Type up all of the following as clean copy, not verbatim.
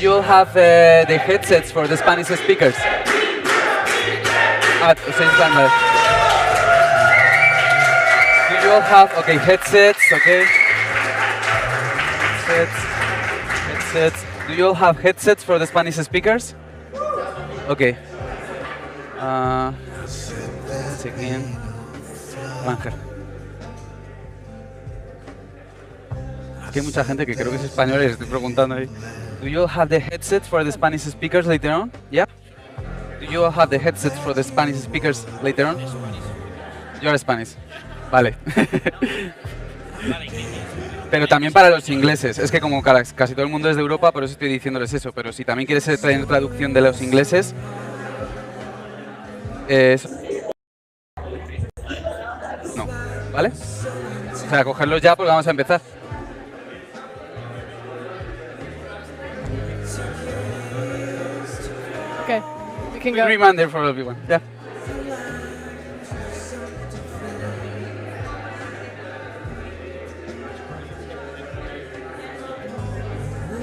you all have the headsets for the Spanish speakers? Do you all have, okay, headsets, okay? Headsets. Do you all have headsets for the Spanish speakers? Okay. Check in. Ángel. Es que hay mucha gente que creo que es española y les estoy preguntando ahí. Do you all have the headsets for the Spanish speakers later on? Yeah? Do you all have the headsets for the Spanish speakers later on? You're Spanish. Vale. Pero también para los ingleses. Es que como casi todo el mundo es de Europa, por eso estoy diciéndoles eso. Pero si también quieres tener traducción de los ingleses, no. ¿Vale? O sea, cogerlos ya porque vamos a empezar. Okay, we can go. Reminder for everyone. Yeah.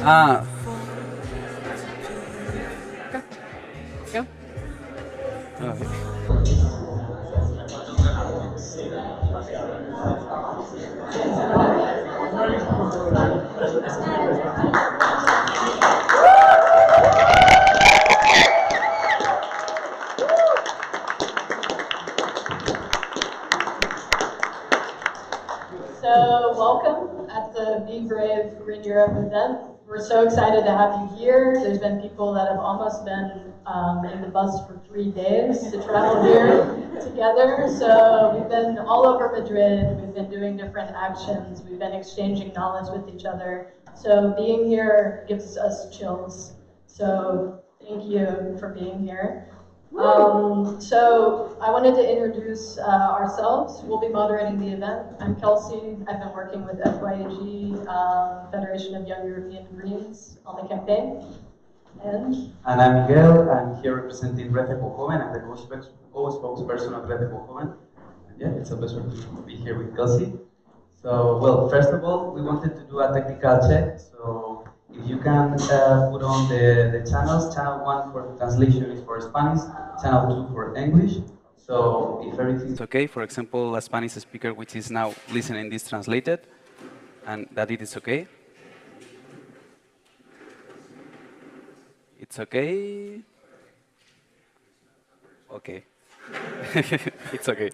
Ah. Go. Okay. So welcome at the Be Brave Green Europe event. We're so excited to have you here. There's been people that have almost been in the bus for 3 days to travel here together. So we've been all over Madrid. We've been doing different actions. We've been exchanging knowledge with each other. So being here gives us chills. So thank you for being here. So I wanted to introduce ourselves. We'll be moderating the event. I'm Kelsey. I've been working with FYAG, Federation of Young European Greens, on the campaign. And I'm Miguel. I'm here representing Red Joven. I'm the co-spokesperson of Red Joven. Yeah, it's a pleasure to be here with Kelsey. So, well, first of all, we wanted to do a technical check. So if you can put on the channels, channel 1 for translation is for Spanish, channel 2 for English. So if everything's okay, for example, a Spanish speaker which is now listening this translated, and that it is okay. It's okay. Okay. It's okay.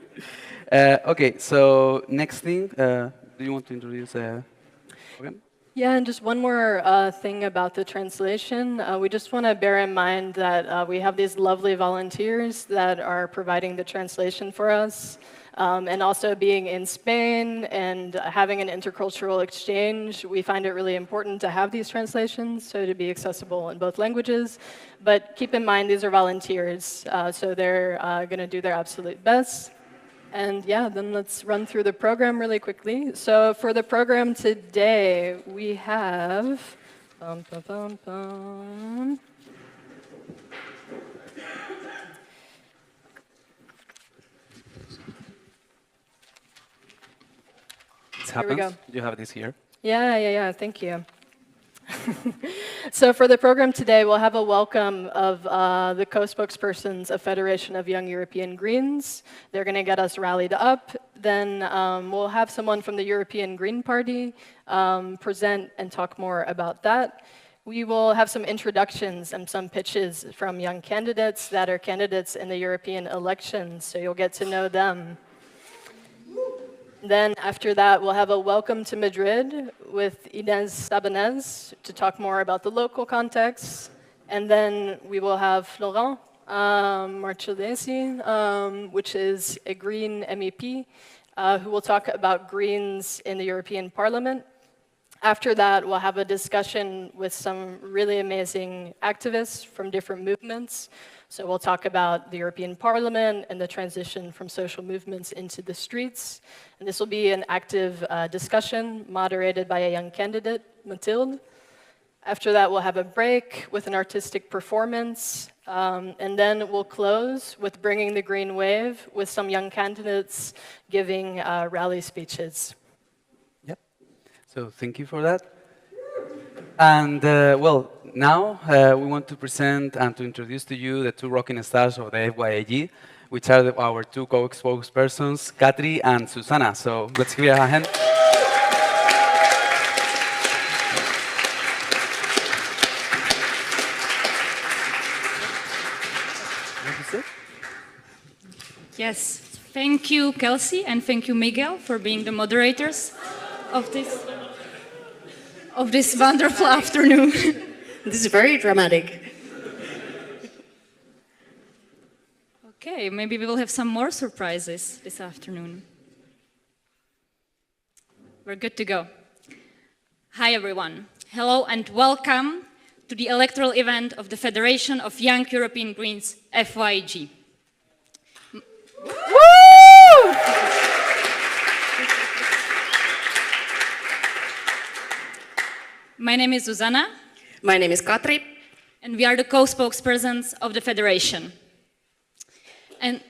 Okay, so next thing, do you want to introduce the program? Yeah, and just one more thing about the translation. We just want to bear in mind that we have these lovely volunteers that are providing the translation for us. And also being in Spain and having an intercultural exchange, we find it really important to have these translations, so to be accessible in both languages. But keep in mind, these are volunteers, so they're going to do their absolute best. And yeah, then let's run through the program really quickly. So for the program today, we have... Here we go. You have this here. Yeah, thank you. So for the program today, we'll have a welcome of the co-spokespersons of Federation of Young European Greens. They're going to get us rallied up. Then we'll have someone from the European Green Party present and talk more about that. We will have some introductions and some pitches from young candidates that are candidates in the European elections, so you'll get to know them. Then after that, we'll have a welcome to Madrid with Inés Sabanez to talk more about the local context. And then we will have Florent Marcellesi, which is a Green MEP, who will talk about Greens in the European Parliament. After that, we'll have a discussion with some really amazing activists from different movements. So we'll talk about the European Parliament and the transition from social movements into the streets. And this will be an active discussion moderated by a young candidate, Mathilde. After that, we'll have a break with an artistic performance. And then we'll close with bringing the green wave with some young candidates giving rally speeches. Yep. So thank you for that. And well, now we want to present and to introduce to you the two rocking stars of the FYAG, which are our two co-spokespersons, Katri and Susanna. So let's give her a hand. Yes, thank you, Kelsey, and thank you, Miguel, for being the moderators of this wonderful afternoon. This is very dramatic. Okay, maybe we will have some more surprises this afternoon. We're good to go. Hi, everyone. Hello and welcome to the electoral event of the Federation of Young European Greens, FYG. Woo! My name is Susanna. My name is Katri. And we are the co-spokespersons of the Federation. And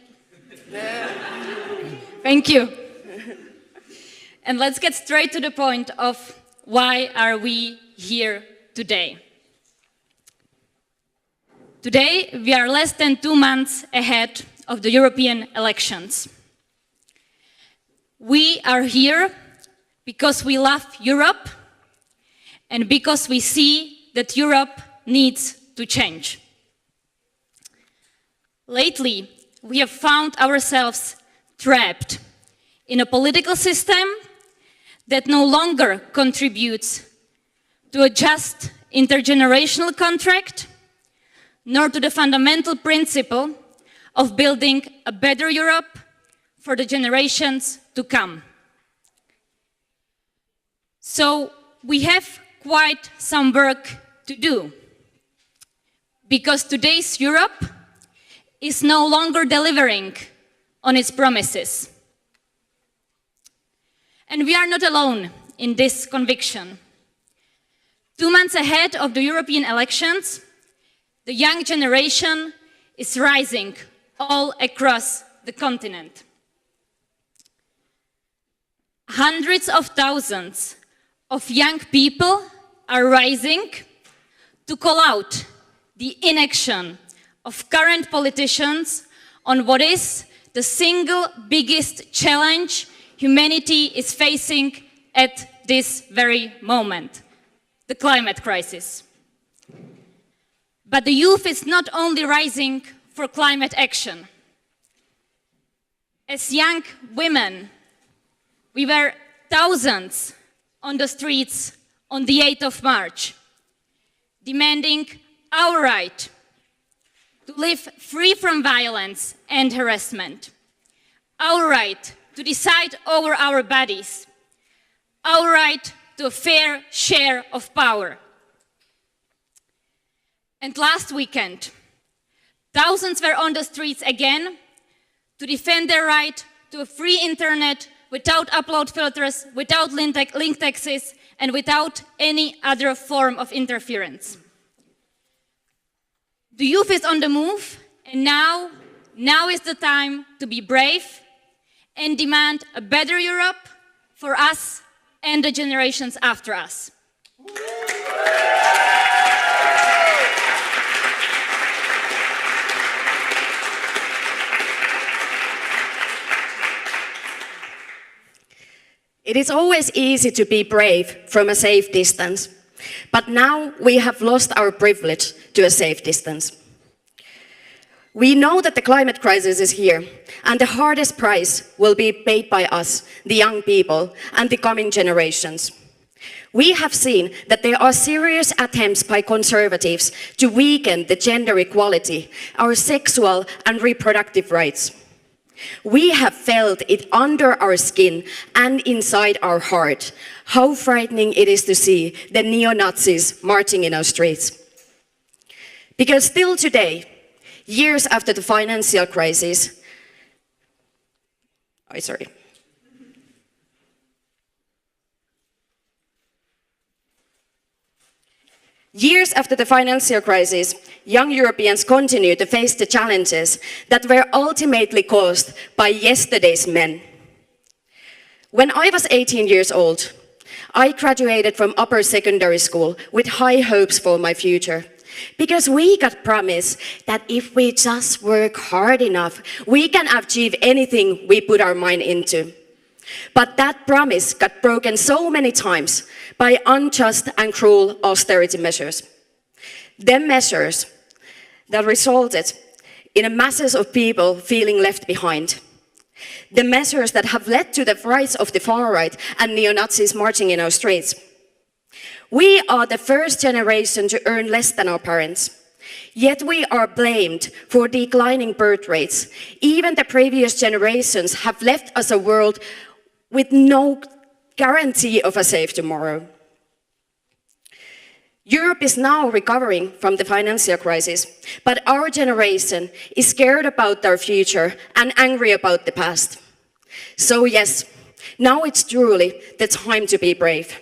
thank you. And let's get straight to the point of why are we here today. Today, we are less than 2 months ahead of the European elections. We are here because we love Europe and because we see that Europe needs to change. Lately, we have found ourselves trapped in a political system that no longer contributes to a just intergenerational contract, nor to the fundamental principle of building a better Europe for the generations to come. So we have quite some work to do, because today's Europe is no longer delivering on its promises. And we are not alone in this conviction. 2 months ahead of the European elections, the young generation is rising all across the continent. Hundreds of thousands of young people are rising to call out the inaction of current politicians on what is the single biggest challenge humanity is facing at this very moment, the climate crisis. But the youth is not only rising for climate action. As young women, we were thousands on the streets on the 8th of March, demanding our right to live free from violence and harassment, our right to decide over our bodies, our right to a fair share of power. And last weekend, thousands were on the streets again to defend their right to a free internet without upload filters, without link taxes, and without any other form of interference. The youth is on the move, and now is the time to be brave and demand a better Europe for us and the generations after us. It is always easy to be brave from a safe distance, but now we have lost our privilege to a safe distance. We know that the climate crisis is here, and the hardest price will be paid by us, the young people, and the coming generations. We have seen that there are serious attempts by conservatives to weaken the gender equality, our sexual and reproductive rights. We have felt it under our skin and inside our heart, how frightening it is to see the neo-Nazis marching in our streets. Because still today, years after the financial crisis, Years after the financial crisis, young Europeans continue to face the challenges that were ultimately caused by yesterday's men. When I was 18 years old, I graduated from upper secondary school with high hopes for my future. Because we got promised that if we just work hard enough, we can achieve anything we put our mind into. But that promise got broken so many times by unjust and cruel austerity measures. The measures that resulted in a masses of people feeling left behind. The measures that have led to the rise of the far right and neo-Nazis marching in our streets. We are the first generation to earn less than our parents. Yet we are blamed for declining birth rates. Even the previous generations have left us a world with no guarantee of a safe tomorrow. Europe is now recovering from the financial crisis, but our generation is scared about our future and angry about the past. So yes, now it's truly the time to be brave.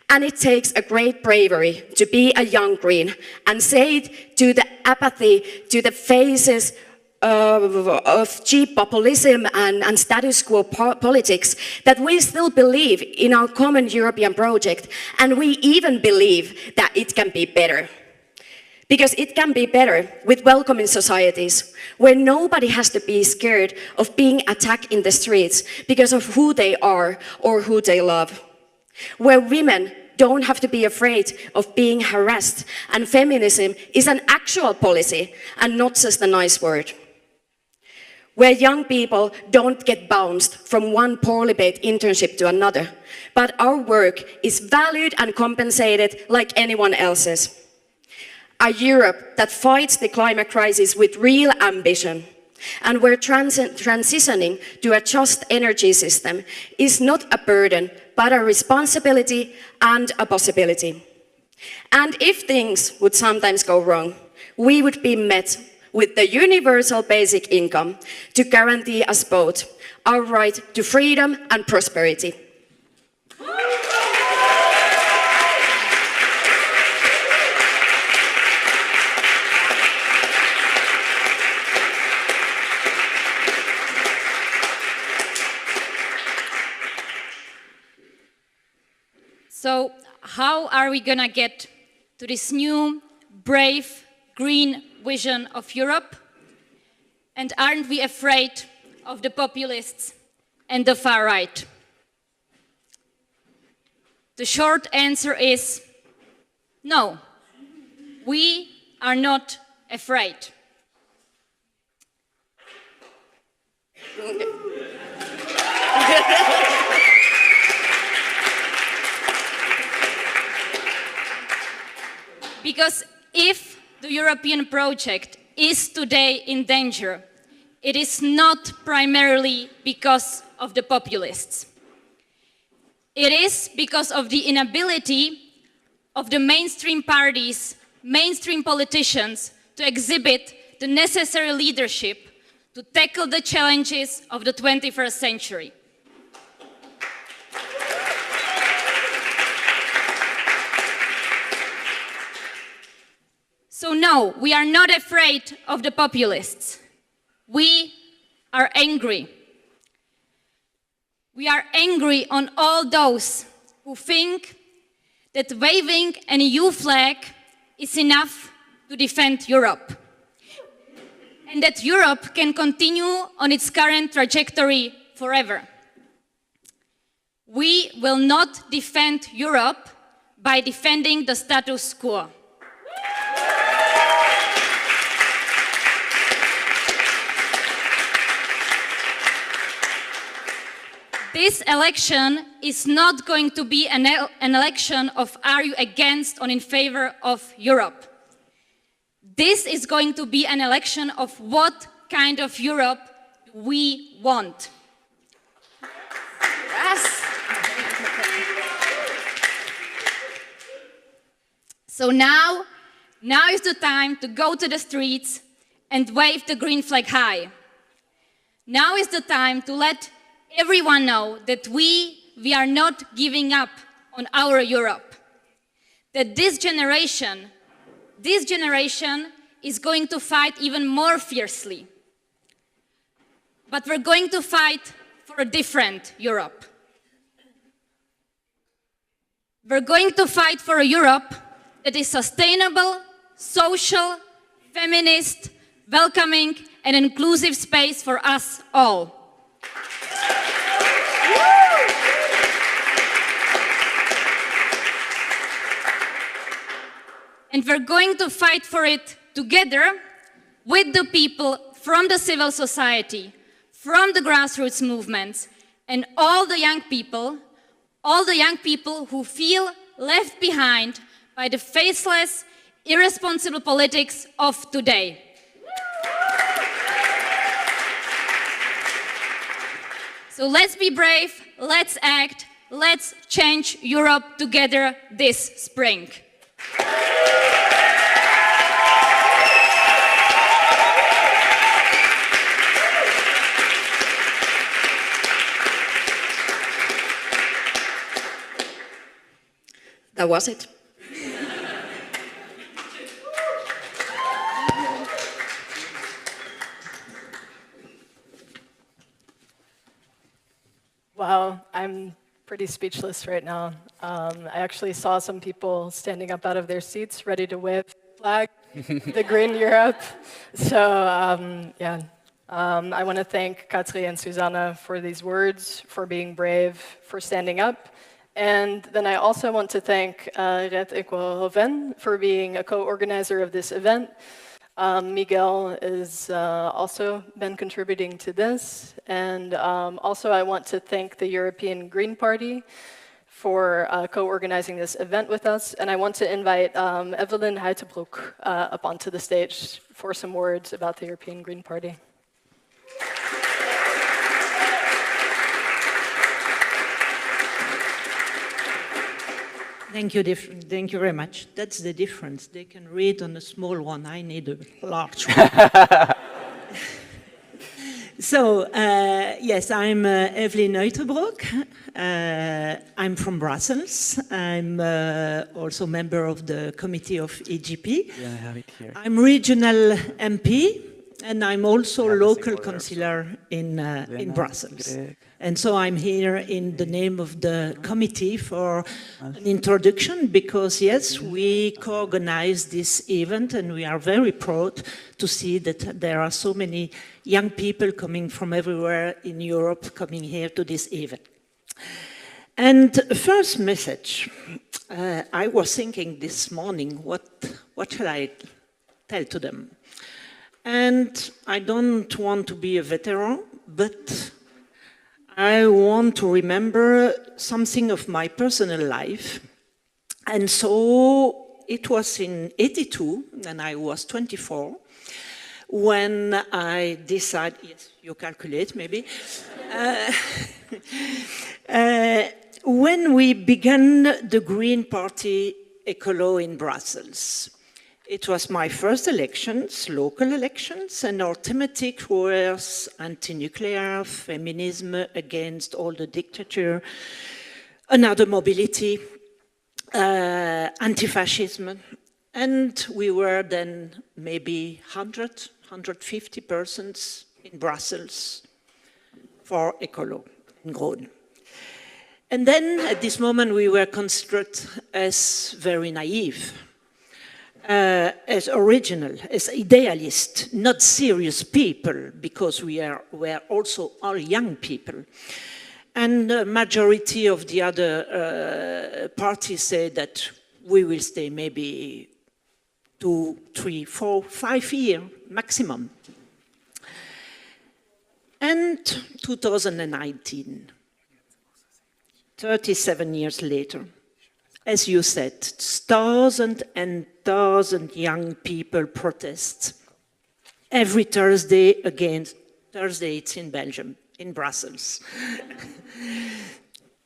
And it takes a great bravery to be a young Green and say it to the apathy, to the faces of cheap populism and status quo politics, that we still believe in our common European project, and we even believe that it can be better. Because it can be better with welcoming societies, where nobody has to be scared of being attacked in the streets because of who they are or who they love. Where women don't have to be afraid of being harassed, and feminism is an actual policy and not just a nice word. Where young people don't get bounced from one poorly paid internship to another, but our work is valued and compensated like anyone else's. A Europe that fights the climate crisis with real ambition, and where transitioning to a just energy system is not a burden, but a responsibility and a possibility. And if things would sometimes go wrong, we would be met with the universal basic income to guarantee us both our right to freedom and prosperity. So how are we gonna get to this new, brave, green vision of Europe? And aren't we afraid of the populists and the far right? The short answer is no. We are not afraid. Because if the European project is today in danger, it is not primarily because of the populists. It is because of the inability of the mainstream parties, mainstream politicians to exhibit the necessary leadership to tackle the challenges of the 21st century. So no, we are not afraid of the populists. We are angry. We are angry on all those who think that waving an EU flag is enough to defend Europe, and that Europe can continue on its current trajectory forever. We will not defend Europe by defending the status quo. This election is not going to be an election of are you against or in favor of Europe. This is going to be an election of what kind of Europe we want. Yes. So now is the time to go to the streets and wave the green flag high. Now is the time to let everyone know that we are not giving up on our Europe. That this generation is going to fight even more fiercely. But we're going to fight for a different Europe. We're going to fight for a Europe that is sustainable, social, feminist, welcoming, and inclusive space for us all. And we're going to fight for it together with the people from the civil society, from the grassroots movements, and all the young people who feel left behind by the faceless, irresponsible politics of today. So let's be brave, let's act, let's change Europe together this spring. That was it. Wow, I'm pretty speechless right now. I actually saw some people standing up out of their seats, ready to wave the flag, the green Europe. So, yeah, I want to thank Katri and Susanna for these words, for being brave, for standing up. And then I also want to thank Red Equal for being a co-organizer of this event. Miguel has also been contributing to this. And also I want to thank the European Green Party for co-organizing this event with us. And I want to invite Evelyn Heitebroek up onto the stage for some words about the European Green Party. Thank you very much. That's the difference. They can read on a small one. I need a large one. So, yes, I'm Evelyn Heitebroek. I'm from Brussels. I'm also member of the committee of EGP. Yeah, I have it here. I'm regional MP, and I'm also local councillor in Brussels. And so I'm here in the name of the committee for an introduction because, yes, we co-organize this event and we are very proud to see that there are so many young people coming from everywhere in Europe coming here to this event. And first message, I was thinking this morning, what shall I tell to them? And I don't want to be a veteran, but I want to remember something of my personal life. And so it was in '82, and I was 24, when I decided, yes, you calculate maybe, when we began the Green Party Ecolo in Brussels. It was my first elections, local elections, and our thematic was anti-nuclear, feminism against all the dictature, another mobility, anti-fascism. And we were then maybe 100, 150 persons in Brussels for Ecolo in Groen. And then at this moment we were considered as very naive. As original, as idealist, not serious people, because we're also all young people. And the majority of the other parties say that we will stay maybe 2, 3, 4, 5 years maximum. And 2019, 37 years later, as you said, thousands and thousands young people protest every Thursday against, Thursday it's in Belgium, in Brussels,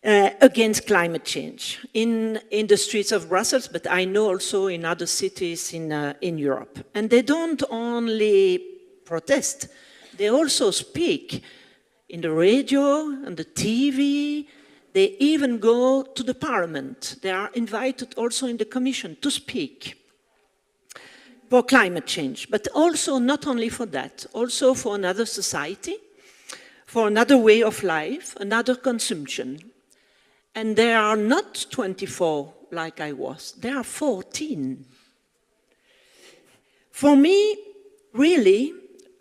against climate change in the streets of Brussels, but I know also in other cities in Europe. And they don't only protest, they also speak in the radio, on the TV. They even go to the parliament. They are invited also in the commission to speak for climate change, but also not only for that, also for another society, for another way of life, another consumption. And they are not 24 like I was, they are 14. For me, really,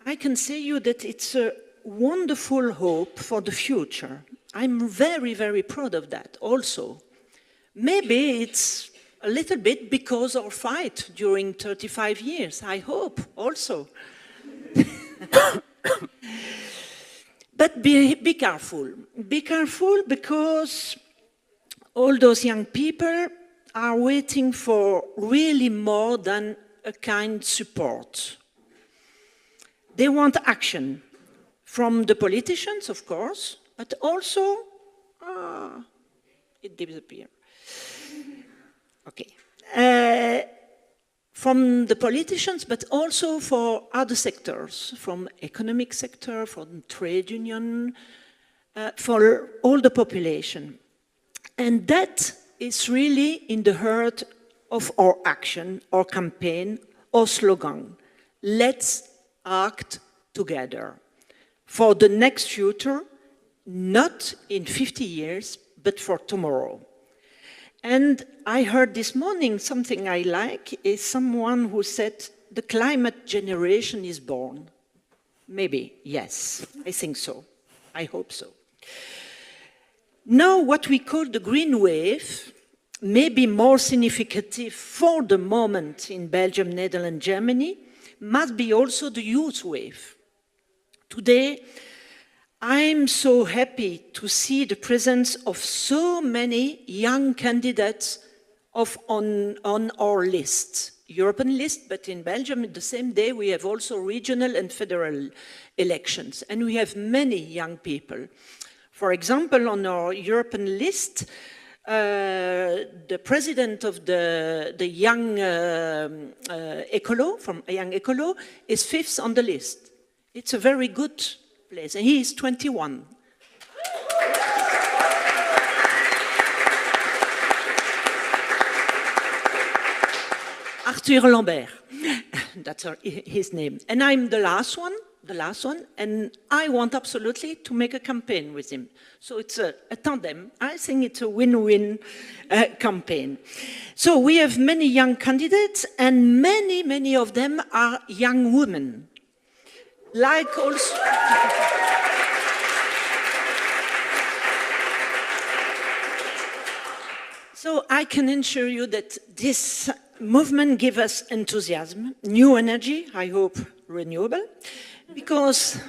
I can say you that it's a wonderful hope for the future. I'm very, very proud of that also. Maybe it's a little bit because of our fight during 35 years, I hope also. But be careful. Be careful because all those young people are waiting for really more than a kind support. They want action from the politicians, of course, but also, it disappeared. Okay. From the politicians, but also for other sectors, from economic sector, from trade union, for all the population. And that is really in the heart of our action, our campaign, our slogan. Let's act together for the next future, not in 50 years, but for tomorrow. And I heard this morning something I like, is someone who said, the climate generation is born. Maybe, yes, I think so. I hope so. Now, what we call the green wave may be more significant for the moment in Belgium, Netherlands, Germany, must be also the youth wave. Today, I'm so happy to see the presence of so many young candidates on our list, European list, but in Belgium, the same day, we have also regional and federal elections, and we have many young people. For example, on our European list, the president of the Young Ecolo, from Young Ecolo, is 5th on the list. It's a very good place, and he is 21. Arthur Lambert, that's his name. And I'm the last one, and I want absolutely to make a campaign with him. So it's a tandem. I think it's a win-win campaign. So we have many young candidates, and many of them are young women. Like also... So I can assure you that this movement gives us enthusiasm, new energy, I hope renewable, because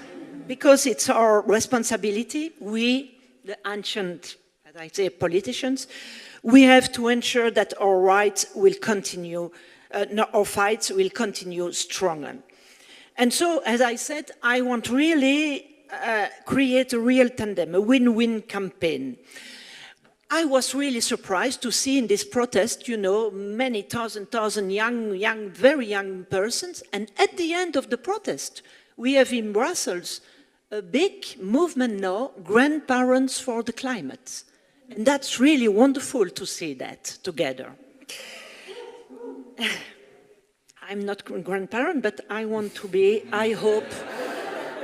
it's our responsibility. We, the ancient, as I say, politicians, we have to ensure that our rights will continue, our fights will continue stronger. And so, as I said, I want really create a real tandem, a win-win campaign. I was really surprised to see in this protest, you know, many thousand young, very young persons. And at the end of the protest, we have in Brussels a big movement now, Grandparents for the Climate. And that's really wonderful to see that together. I'm not a grandparent, but I want to be, I hope,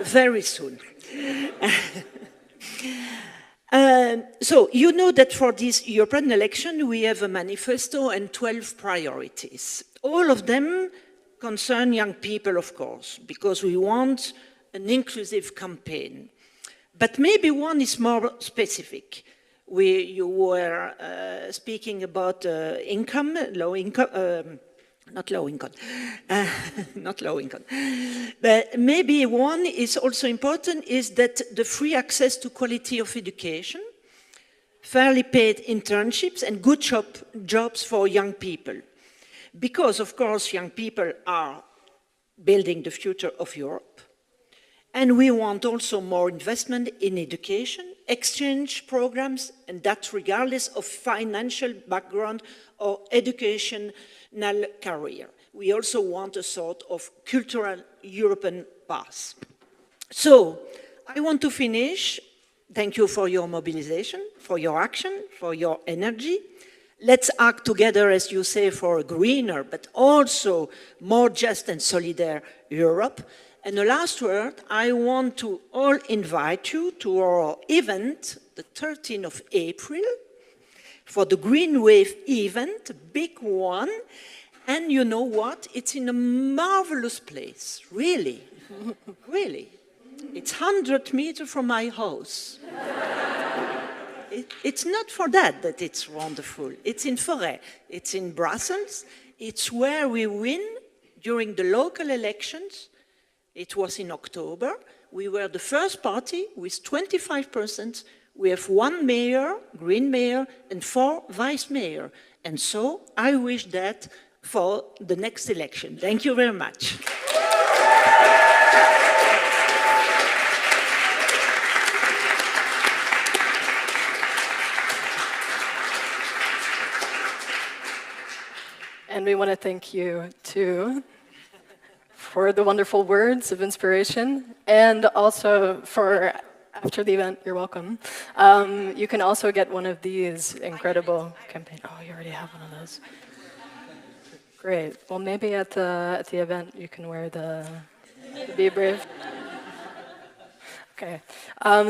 very soon. So, you know that for this European election, we have a manifesto and 12 priorities. All of them concern young people, of course, because we want an inclusive campaign. But maybe one is more specific. You were speaking about income, low income, not low income, not low income. But maybe one is also important is that the free access to quality of education, fairly paid internships and good jobs for young people. Because of course young people are building the future of Europe. And we want also more investment in education, exchange programs, and that regardless of financial background or educational career. We also want a sort of cultural European path. So, I want to finish. Thank you for your mobilization, for your action, for your energy. Let's act together, as you say, for a greener, but also more just and solidaire Europe. And the last word, I want to all invite you to our event, the 13th of April, for the Green Wave event, a big one. And you know what? It's in a marvelous place, really, really. It's 100 meters from my house. It's not for that it's wonderful. It's in Forêt. It's in Brussels. It's where we win during the local elections. It was in October. We were the first party with 25%. We have 1 mayor, green mayor, and 4 vice mayor. And so I wish that for the next election. Thank you very much. And we want to thank you, too, for the wonderful words of inspiration, and also for, after the event, you're welcome. You can also get one of these incredible campaign. Oh, you already have one of those. Great. Well, maybe at the event you can wear the Be Brave. Okay.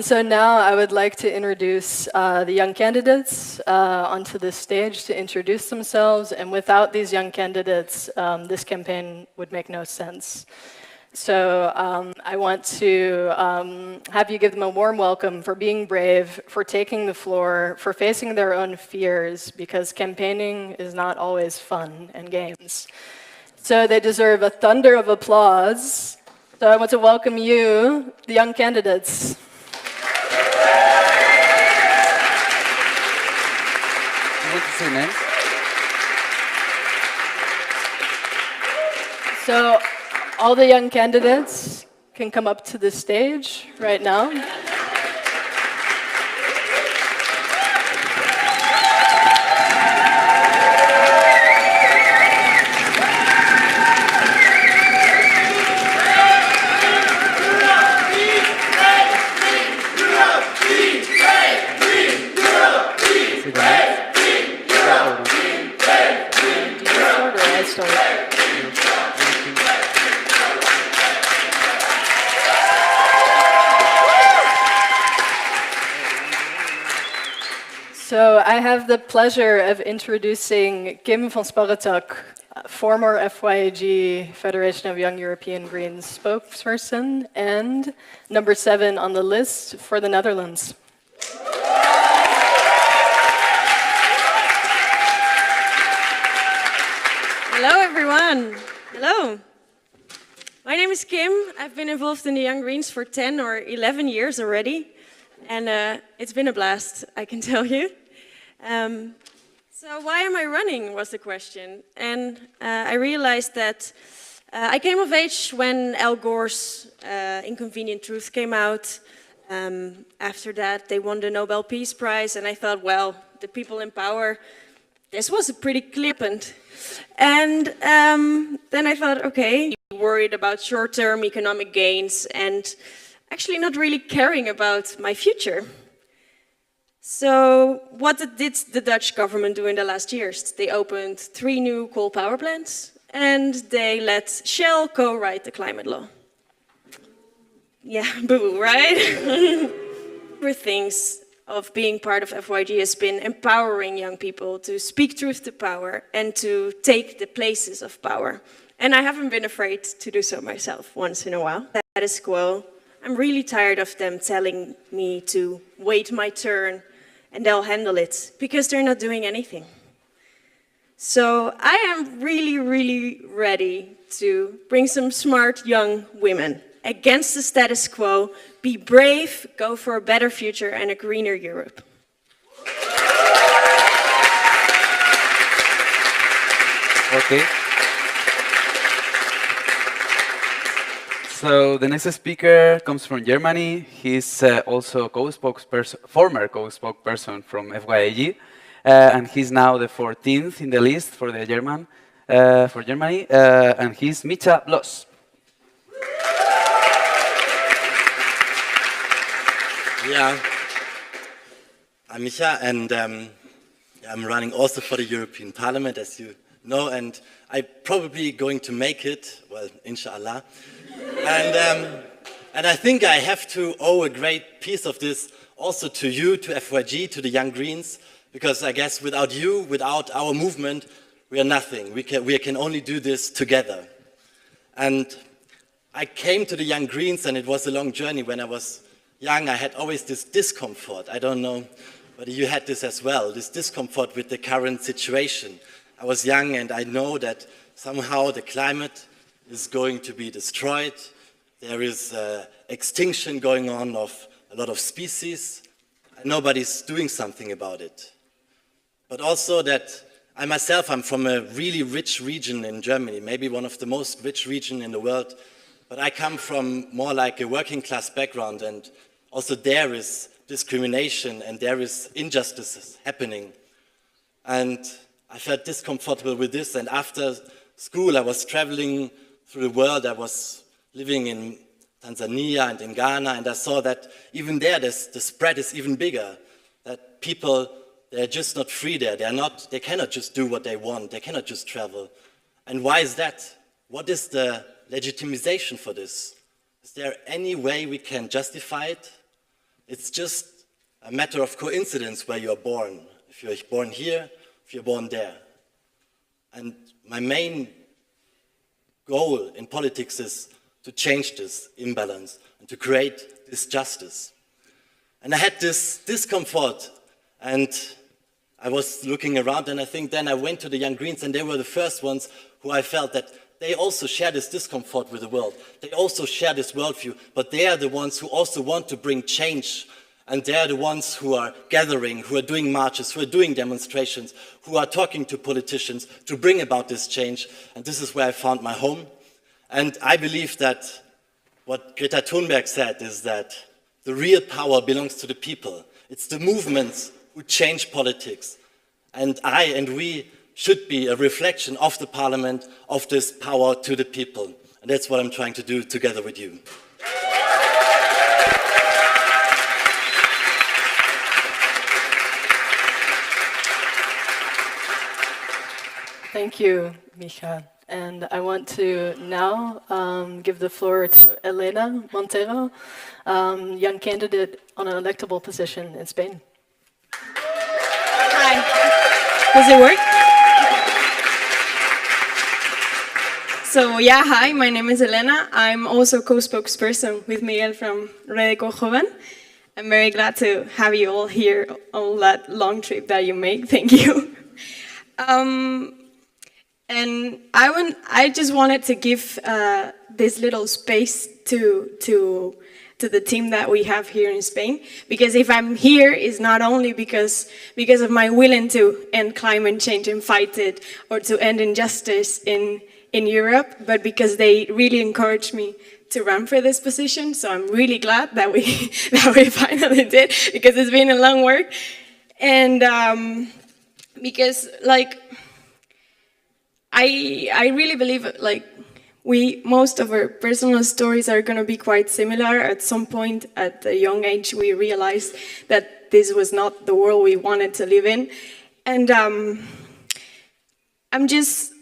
So now I would like to introduce the young candidates onto the stage to introduce themselves. And without these young candidates, this campaign would make no sense. So I want to have you give them a warm welcome for being brave, for taking the floor, for facing their own fears, because campaigning is not always fun and games. So they deserve a thunder of applause. So I want to welcome you, the young candidates. You want to say names? So all the young candidates can come up to the stage right now. So I have the pleasure of introducing Kim van Sparretak, former FYAG Federation of Young European Greens spokesperson and number 7 on the list for the Netherlands. Hello, everyone. Hello. My name is Kim. I've been involved in the Young Greens for 10 or 11 years already. And it's been a blast, I can tell you. So why am I running was the question. And I realized that I came of age when Al Gore's Inconvenient Truth came out. After that, they won the Nobel Peace Prize. And I thought, well, the people in power, this was a pretty flippant. And then I thought, okay, worried about short-term economic gains and actually not really caring about my future. So what did the Dutch government do in the last years? They opened 3 new coal power plants and they let Shell co-write the climate law. Yeah, boo, right? For things of being part of FYG has been empowering young people to speak truth to power and to take the places of power. And I haven't been afraid to do so myself once in a while. Status quo. I'm really tired of them telling me to wait my turn and they'll handle it, because they're not doing anything. So I am really, really ready to bring some smart young women against the status quo, be brave, go for a better future and a greener Europe. Okay. So the next speaker comes from Germany. He's also former co-spokesperson from FYAG, and he's now the 14th in the list for the for Germany, and he's Micha Bloss. Yeah, I'm Micha, and I'm running also for the European Parliament, as you know, and I'm probably going to make it, well, inshallah. And I think I have to owe a great piece of this also to you, to FYG, to the Young Greens, Because I guess without you, without our movement, we are nothing. We can only do this together. And I came to the Young Greens, and it was a long journey. When I was young, I had always this discomfort. I don't know whether you had this as well, this discomfort with the current situation. I was young, and I know that somehow the climate is going to be destroyed. There is extinction going on of a lot of species, and nobody's doing something about it. But also that I myself, I'm from a really rich region in Germany, maybe one of the most rich regions in the world, but I come from more like a working class background, and also there is discrimination and there is injustices happening. And I felt discomfortable with this, and after school I was traveling through the world. I was living in Tanzania and in Ghana, and I saw that even there the spread is even bigger, that people, they're just not free there. They cannot just do what they want. They cannot just travel. And why is that? What is the legitimization for this? Is there any way we can justify it? It's just a matter of coincidence where you're born. If you're born here, if you're born there. And my main goal in politics is to change this imbalance and to create this justice. And I had this discomfort, and I was looking around, and I think then I went to the Young Greens, and they were the first ones who I felt that they also share this discomfort with the world. They also share this worldview, but they are the ones who also want to bring change. And they are the ones who are gathering, who are doing marches, who are doing demonstrations, who are talking to politicians to bring about this change. And this is where I found my home. And I believe that what Greta Thunberg said is that the real power belongs to the people. It's the movements who change politics. And we should be a reflection of the parliament, of this power to the people. And that's what I'm trying to do together with you. Thank you, Micha. And I want to now give the floor to Elena Montero, young candidate on an electable position in Spain. Hi. Does it work? So yeah, hi, my name is Elena. I'm also co-spokesperson with Miguel from Verde. I'm very glad to have you all here on that long trip that you make. Thank you. And I just wanted to give this little space to the team that we have here in Spain, because if I'm here, it's not only because of my willing to end climate change and fight it, or to end injustice in Europe, but because they really encouraged me to run for this position. So I'm really glad that we finally did, because it's been a long work, and because I really believe most of our personal stories are going to be quite similar. At some point at a young age, we realized that this was not the world we wanted to live in. And I just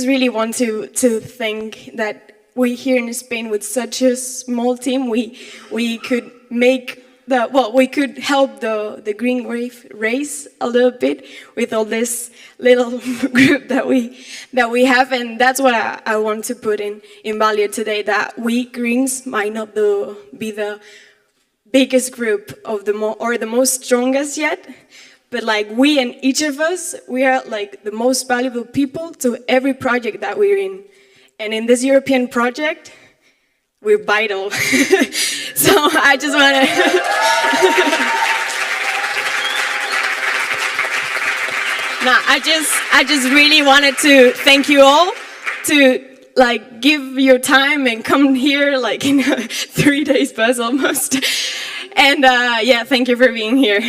really want to think that we here in Spain, with such a small team, we could make we could help the green wave race a little bit with all this little group that we have, and that's what I want to put in value today, that we Greens might not be the biggest group of or the most strongest yet, but we and each of us, we are the most valuable people to every project that we're in. And in this European project, we're vital. So I just want to... No, I just really wanted to thank you all to give your time and come here in a 3 days bus almost. And yeah, thank you for being here.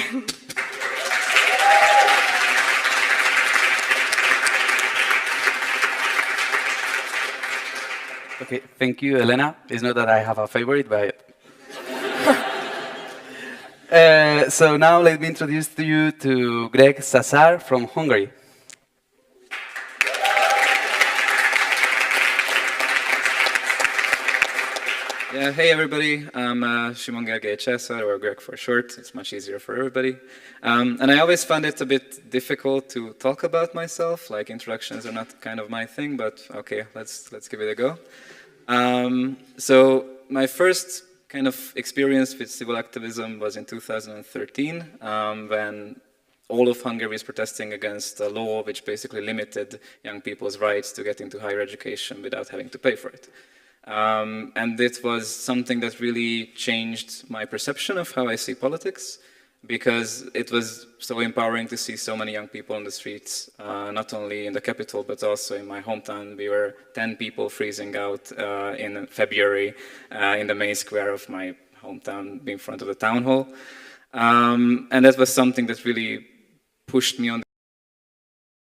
Okay, thank you, Elena. It's not that I have a favorite, but... So now let me introduce to you to Greg Sazar from Hungary. Yeah, hey everybody, I'm Shimon Cesar, or Greg for short. It's much easier for everybody. And I always found it a bit difficult to talk about myself, like introductions are not kind of my thing, but okay, let's give it a go. So my first kind of experience with civil activism was in 2013, when all of Hungary was protesting against a law which basically limited young people's rights to get into higher education without having to pay for it. And it was something that really changed my perception of how I see politics, because it was so empowering to see so many young people on the streets, not only in the capital, but also in my hometown. We were 10 people freezing out in February in the main square of my hometown, in front of the town hall. And that was something that really pushed me on.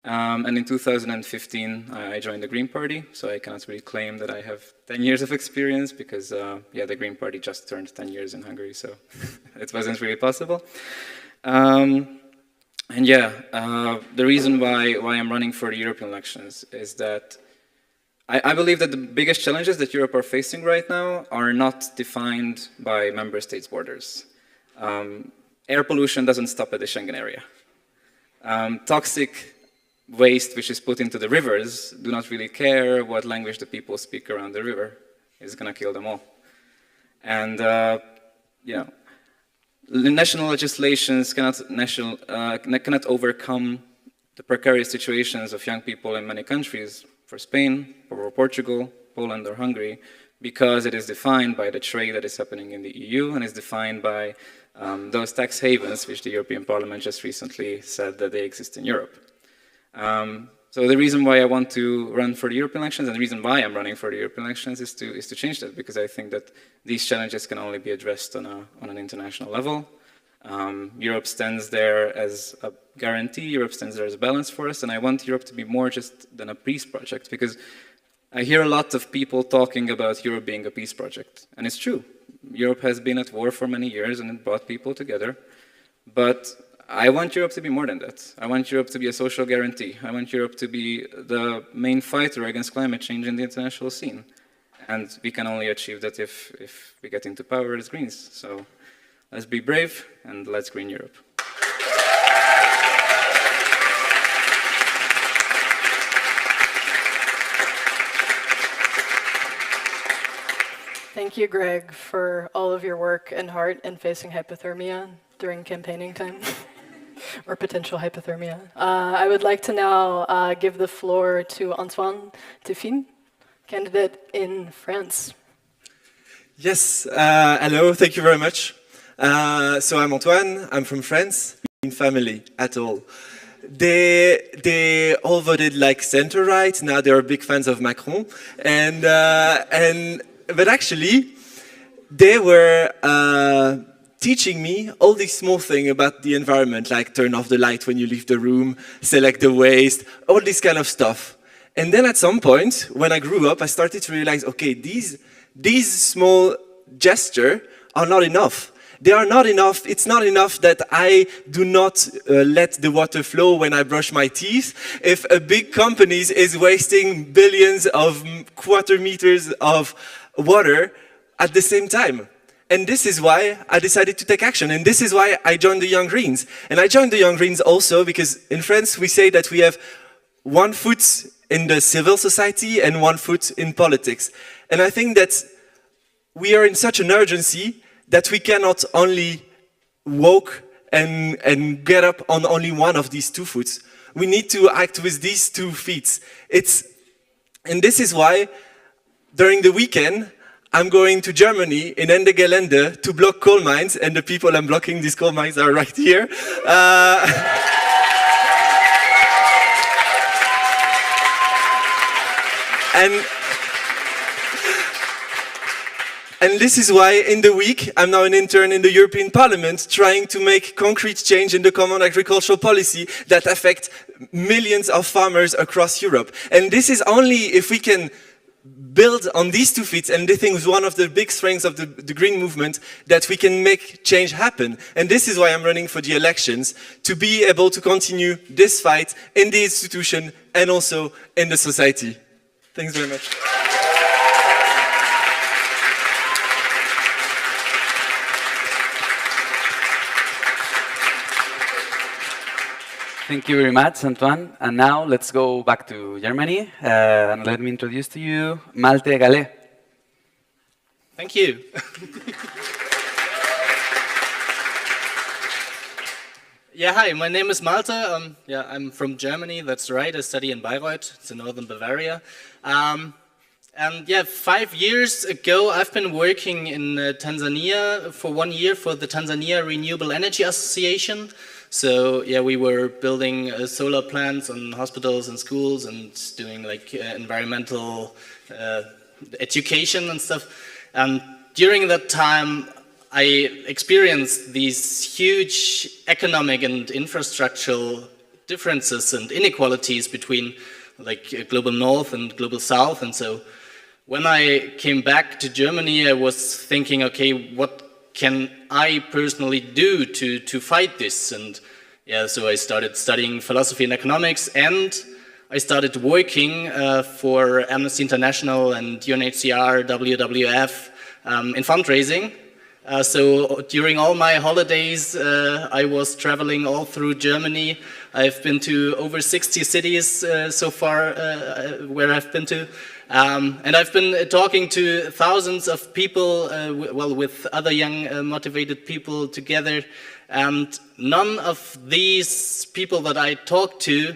And in 2015, I joined the Green Party, so I cannot really claim that I have 10 years of experience, because yeah, the Green Party just turned 10 years in Hungary, so it wasn't really possible. And yeah, the reason why I'm running for the European elections is that I believe that the biggest challenges that Europe are facing right now are not defined by member states' borders. Air pollution doesn't stop at the Schengen area. Toxic waste which is put into the rivers do not really care what language the people speak around the river. It's going to kill them all. And yeah, national legislations cannot overcome the precarious situations of young people in many countries, for Spain, for Portugal, Poland, or Hungary, because it is defined by the trade that is happening in the EU, and is defined by those tax havens which the European Parliament just recently said that they exist in Europe. So the reason why I want to run for the European elections, and the reason why I'm running for the European elections, is to change that, because I think that these challenges can only be addressed on an international level. Europe stands there as a guarantee, Europe stands there as a balance for us, and I want Europe to be more just than a peace project, because I hear a lot of people talking about Europe being a peace project, and it's true. Europe has been at war for many years, and it brought people together, but I want Europe to be more than that. I want Europe to be a social guarantee. I want Europe to be the main fighter against climate change in the international scene. And we can only achieve that if we get into power as Greens. So let's be brave and let's green Europe. Thank you, Greg, for all of your work and heart in facing hypothermia during campaigning time. Or potential hypothermia. I would like to now give the floor to Antoine Teffin, candidate in France. Yes, hello, thank you very much. So I'm Antoine, I'm from France, in family at all. They all voted like center-right, now they're big fans of Macron, but actually, they were teaching me all these small things about the environment, like turn off the light when you leave the room, select the waste, all this kind of stuff. And then at some point, when I grew up, I started to realize, okay, these small gestures are not enough. They are not enough. It's not enough that I do not let the water flow when I brush my teeth. If a big company is wasting billions of quarter meters of water at the same time. And this is why I decided to take action. And this is why I joined the Young Greens. And I joined the Young Greens also because in France we say that we have one foot in the civil society and one foot in politics. And I think that we are in such an urgency that we cannot only walk and get up on only one of these 2 foot. We need to act with these 2 feet. And this is why during the weekend I'm going to Germany, in Ende Gelände, to block coal mines, and the people I'm blocking these coal mines are right here. And this is why, in the week, I'm now an intern in the European Parliament, trying to make concrete change in the common agricultural policy that affect millions of farmers across Europe. And this is only if we can build on these 2 feet, and I think is one of the big strengths of the Green movement, that we can make change happen. And this is why I'm running for the elections, to be able to continue this fight in the institution and also in the society. Thanks very much. Thank you very much, Antoine. And now let's go back to Germany. And let me introduce to you Malte Gallet. Thank you. Yeah, hi, my name is Malte. I'm from Germany, that's right. I study in Bayreuth, it's in northern Bavaria. And yeah, 5 years ago, I've been working in Tanzania for 1 year for the Tanzania Renewable Energy Association. So yeah, we were building solar plants on hospitals and schools and doing like environmental education and stuff. And during that time, I experienced these huge economic and infrastructural differences and inequalities between like global north and global south. And so when I came back to Germany, I was thinking, okay, what can I personally do to fight this? And yeah, so I started studying philosophy and economics, and I started working for Amnesty International and UNHCR, WWF in fundraising. So during all my holidays, I was traveling all through Germany. I've been to over 60 cities so far where I've been to. And I've been talking to thousands of people, well, with other young, motivated people together. And none of these people that I talked to,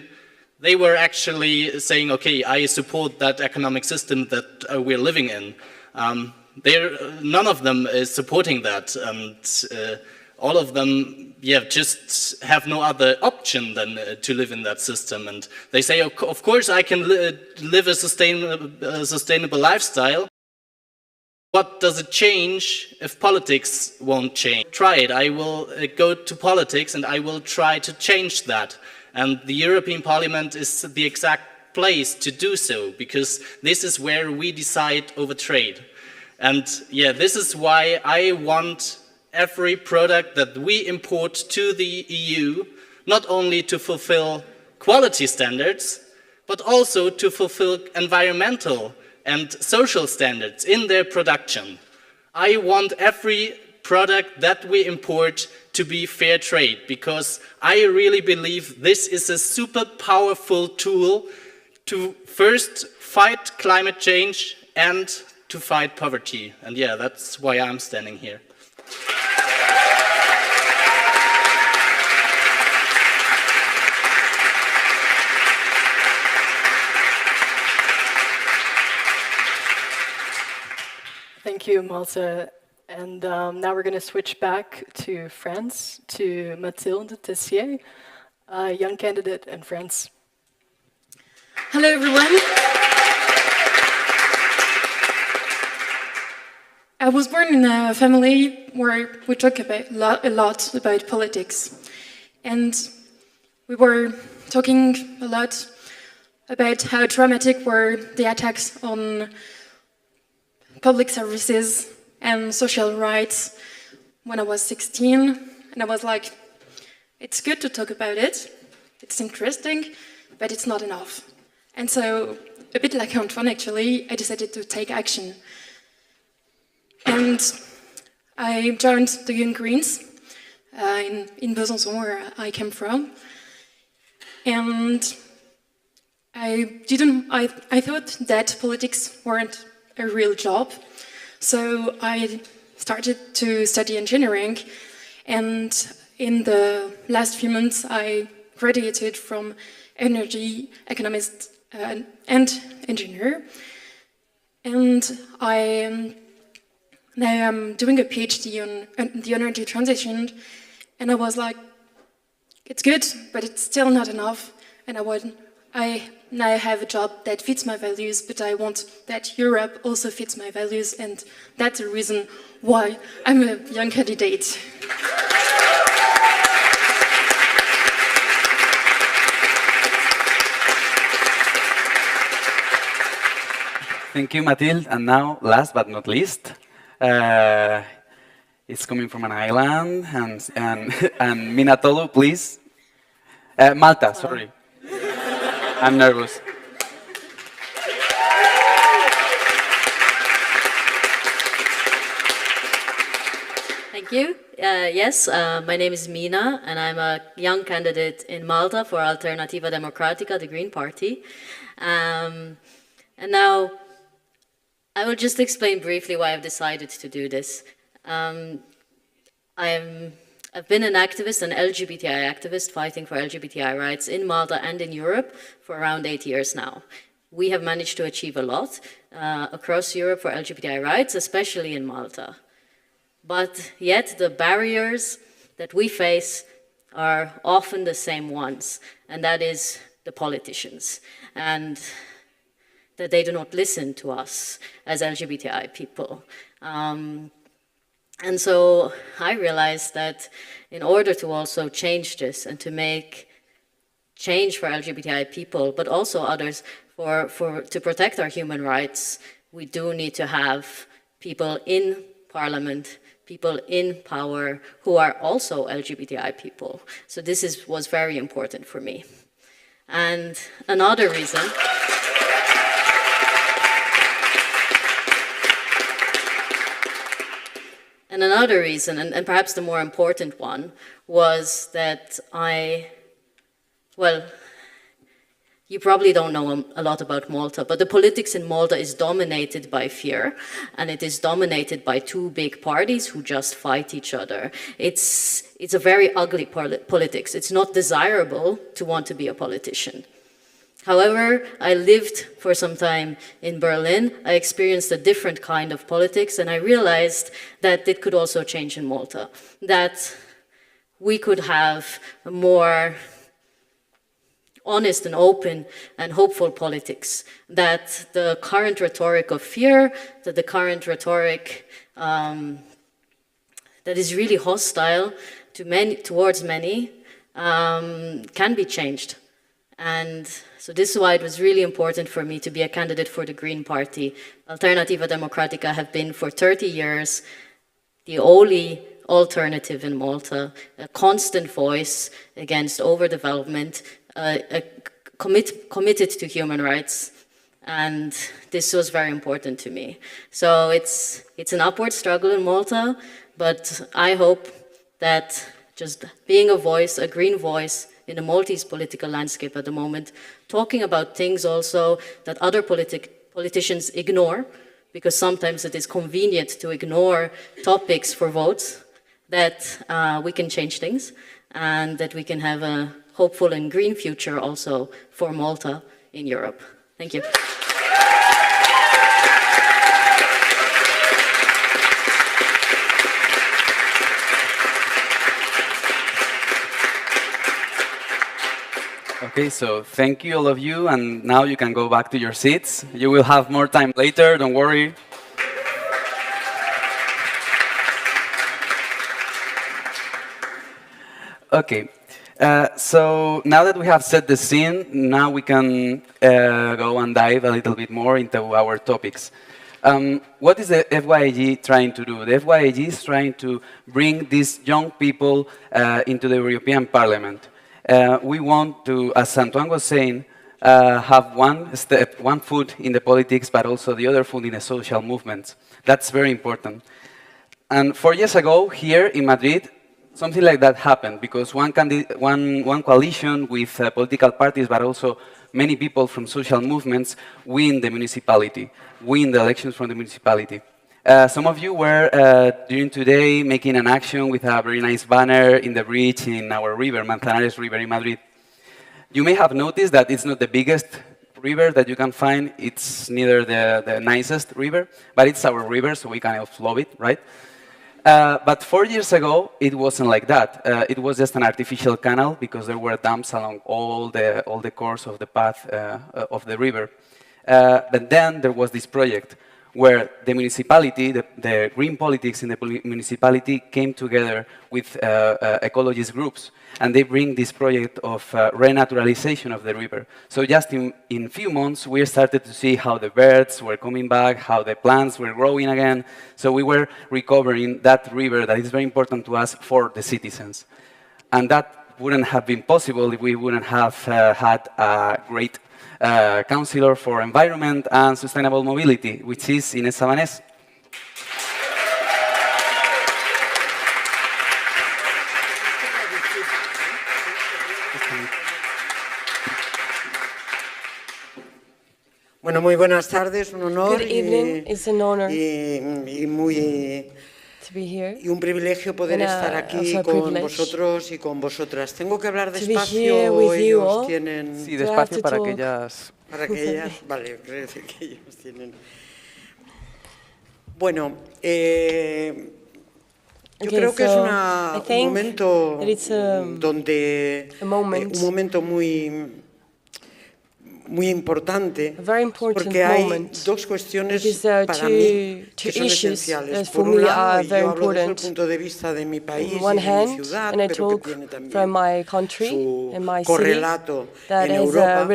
they were actually saying, okay, I support that economic system that we're living in. None of them is supporting that, and all of them, yeah, just have no other option than to live in that system. And they say, of course, I can live a sustainable lifestyle. What does it change if politics won't change? Try it. I will go to politics and I will try to change that. And the European Parliament is the exact place to do so, because this is where we decide over trade. And yeah, this is why I want every product that we import to the EU not only to fulfill quality standards, but also to fulfill environmental and social standards in their production. I want every product that we import to be fair trade, because I really believe this is a super powerful tool to first fight climate change and to fight poverty. And yeah, that's why I'm standing here. Thank you, Malta. And now we're going to switch back to France, to Mathilde Tessier, a young candidate in France. Hello, everyone. I was born in a family where we talk a lot about politics. And we were talking a lot about how dramatic were the attacks on public services and social rights when I was 16. And I was like, it's good to talk about it, it's interesting, but it's not enough. And so, a bit like Antoine actually, I decided to take action. And I joined the Young Greens in Besançon, where I came from. And I thought that politics weren't a real job. So I started to study engineering, and in the last few months I graduated from energy economist and engineer. And now I'm doing a PhD on the energy transition, and I was like, it's good, but it's still not enough. And I now have a job that fits my values, but I want that Europe also fits my values, and that's the reason why I'm a young candidate. Thank you, Mathilde. And now, last but not least, it's coming from an island, and Minatolo, please. Malta, sorry. I'm nervous. Thank you. Yes, my name is Mina, and I'm a young candidate in Malta for Alternativa Democratica, the Green Party. And now, I will just explain briefly why I've decided to do this. I've been an activist, an LGBTI activist, fighting for LGBTI rights in Malta and in Europe for around 8 years now. We have managed to achieve a lot across Europe for LGBTI rights, especially in Malta. But yet the barriers that we face are often the same ones, and that is the politicians, and that they do not listen to us as LGBTI people. And so I realized that in order to also change this and to make change for LGBTI people, but also others, to protect our human rights, we do need to have people in parliament, people in power who are also LGBTI people. So this was very important for me. And another reason, and perhaps the more important one, was that you probably don't know a lot about Malta, but the politics in Malta is dominated by fear, and it is dominated by two big parties who just fight each other. It's a very ugly politics. It's not desirable to want to be a politician. However, I lived for some time in Berlin. I experienced a different kind of politics, and I realized that it could also change in Malta, that we could have a more honest and open and hopeful politics, that the current rhetoric of fear, that the current rhetoric that is really hostile towards many, can be changed. And so this is why it was really important for me to be a candidate for the Green Party. Alternativa Democratica have been for 30 years the only alternative in Malta, a constant voice against overdevelopment, committed to human rights, and this was very important to me. So it's an upward struggle in Malta, but I hope that just being a voice, a green voice in the Maltese political landscape at the moment, talking about things also that other politicians ignore, because sometimes it is convenient to ignore topics for votes, that we can change things, and that we can have a hopeful and green future also for Malta in Europe. Thank you. Okay, so thank you all of you, and now you can go back to your seats. You will have more time later, don't worry. Okay, so now that we have set the scene, now we can go and dive a little bit more into our topics. What is the FYAG trying to do? The FYAG is trying to bring these young people into the European Parliament. We want to, as Antoine was saying, have one foot in the politics, but also the other foot in the social movements. That's very important. And 4 years ago, here in Madrid, something like that happened, because one coalition with political parties, but also many people from social movements, win the municipality, win the elections from the municipality. Some of you were, during today, making an action with a very nice banner in the bridge in our river, Manzanares River in Madrid. You may have noticed that it's not the biggest river that you can find. It's neither the nicest river, but it's our river, so we kind of love it, right? But 4 years ago, it wasn't like that. It was just an artificial canal because there were dams along all the course of the path of the river. But then there was this project where the municipality, the green politics in the municipality came together with ecologist groups, and they bring this project of renaturalization of the river. So just in few months, we started to see how the birds were coming back, how the plants were growing again. So we were recovering that river that is very important to us for the citizens. And that wouldn't have been possible if we wouldn't have had a great Councillor for Environment and Sustainable Mobility, which is Inés Sabanés. Bueno, muy buenas tardes, un honor Good evening. It's an honor to be here. Y un privilegio poder estar aquí con vosotros y con vosotras. Tengo que hablar despacio, ellos tienen... Sí, despacio para que ellas... Para que ellas, vale, quiero decir que ellos tienen... Bueno, yo creo que es un momento donde... Un momento muy importante, porque hay dos cuestiones para mí que son esenciales. Por un lado, y yo hablo desde el punto de vista de mi país y de mi ciudad, pero que tiene también su correlato en Europa,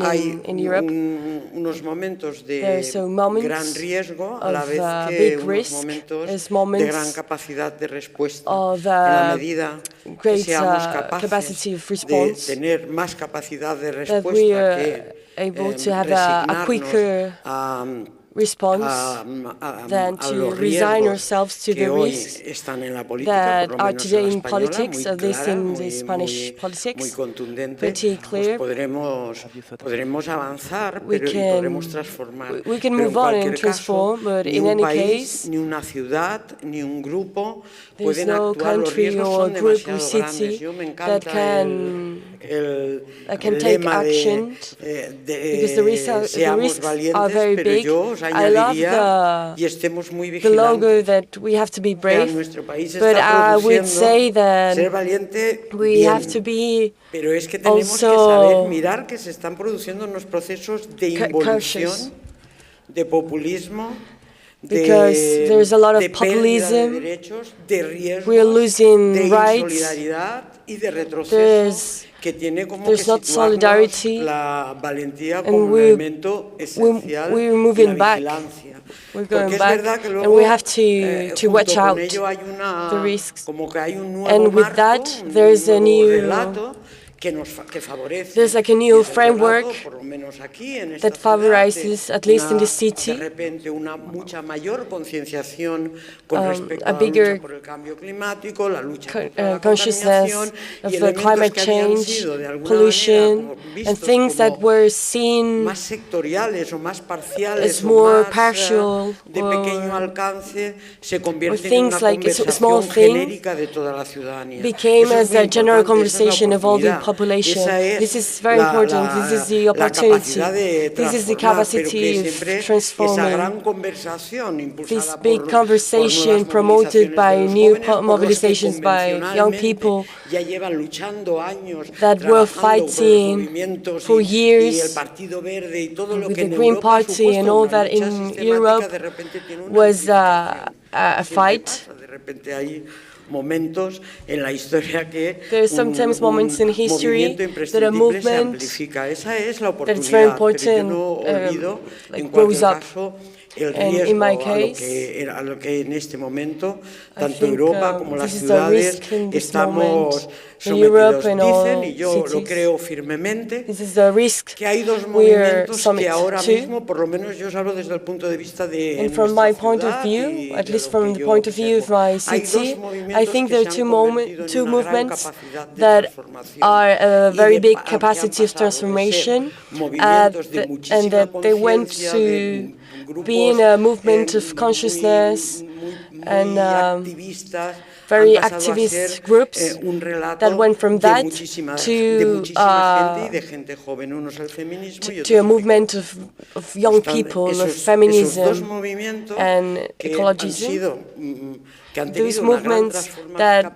hay unos momentos de gran riesgo a la vez que unos momentos de gran capacidad de respuesta. En la medida que seamos capaces de tener más capacidad de respuesta que able to have a quicker response than to resign ourselves to the risks that are today in politics, at least in the Spanish politics, pretty clear. We can move on and transform, but in any case, there's no country or group or city that can take action because the risks are very big. I love the logo that we have to be brave, but I would say that we have to be also cautious. Because there's a lot of populism, we're losing rights, there's not solidarity, and we're moving back. We're going back, and we have to watch out the risks. And with that, there's a new... There's like a new framework that favorizes, at least in the city, a bigger consciousness of the climate change, pollution, and things that were seen as more partial or things like a small thing became as a general conversation of all the population. This is very important. This is the opportunity. This is the capacity of transforming. This big conversation promoted by new mobilizations by young people that were fighting for years with the Green Party and all that in Europe was a fight. There are sometimes moments in history that a movement that's very important grows up. And in my case, I think this is a risk in this moment in Europe and all cities. This is a risk we're subject to. And from my point of view, at least from the point of view of my city, I think there are two movements that are a very big capacity of transformation, and that they went to being a movement of consciousness and very activist groups that went from that to a movement of young people, of feminism and ecologism. Those movements that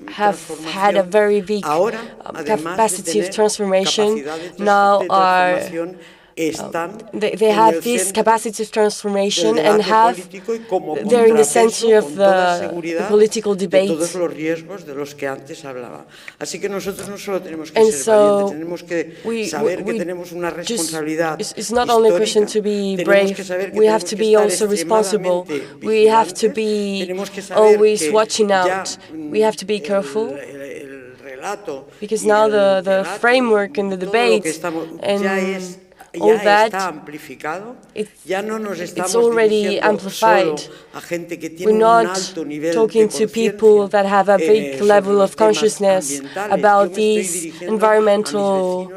have had a very big capacity of transformation now are they have this capacity of transformation and they're in the center of the political debate. And so it's not only a question to be brave, we have to be also responsible. We have to be always watching out. We have to be careful. Because now the framework and the debate and all that, it's already amplified. We're not talking to people that have a big level of consciousness about these environmental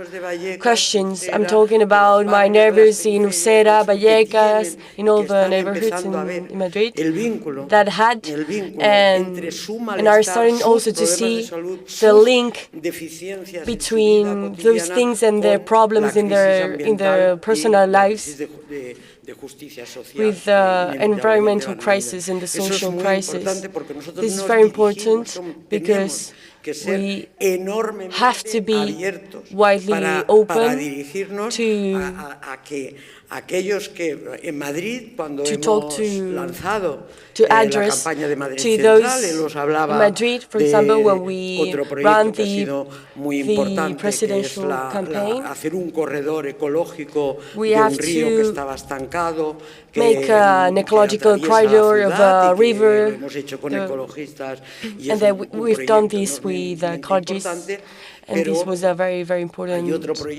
questions. I'm talking about my neighbors in Usera, Vallecas, in all the neighborhoods in Madrid that had and are starting also to see the link between those things and their problems in their personal lives with the environmental crisis and the social crisis. This is very important because we have to be widely open to talk to address to those in Madrid, for example, when we ran the presidential campaign. We have to make an ecological corridor of a river, and then we've done this with ecologists. And this was a very, very important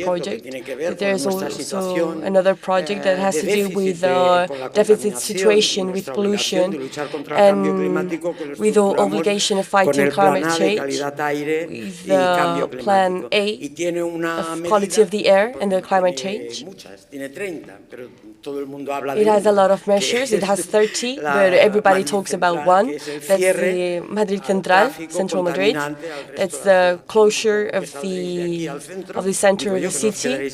project. But there's also another project that has to do with the deficit situation, with pollution, and with the obligation of fighting climate change, with the Plan A of quality of the air and the climate change. It has a lot of measures. It has 30, but everybody talks about one. That's the Madrid Central Madrid. That's the closure of the center of the city.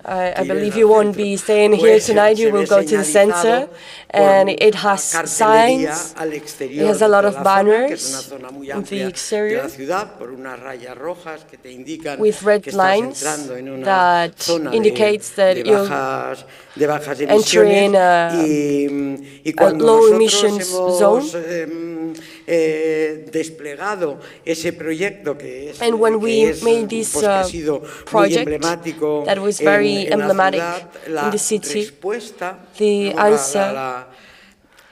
I believe you won't be staying here tonight. You will go to the center, and it has signs. It has a lot of banners in the exterior with red lines that indicates that you're entering a low emissions zone. And when we made this project that was very emblematic in the city, the answer,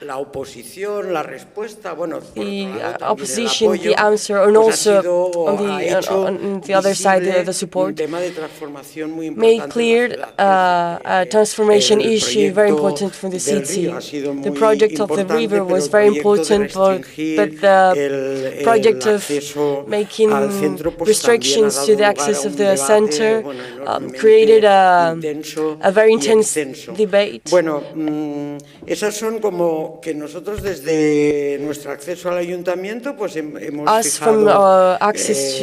the opposition, the answer, and also on the other side, the support, made clear a transformation issue very important for the city. The project of the river was very important, but the project of making restrictions to the access of the center created a very intense debate. Que nosotros desde nuestro acceso al ayuntamiento pues hemos fijado cambios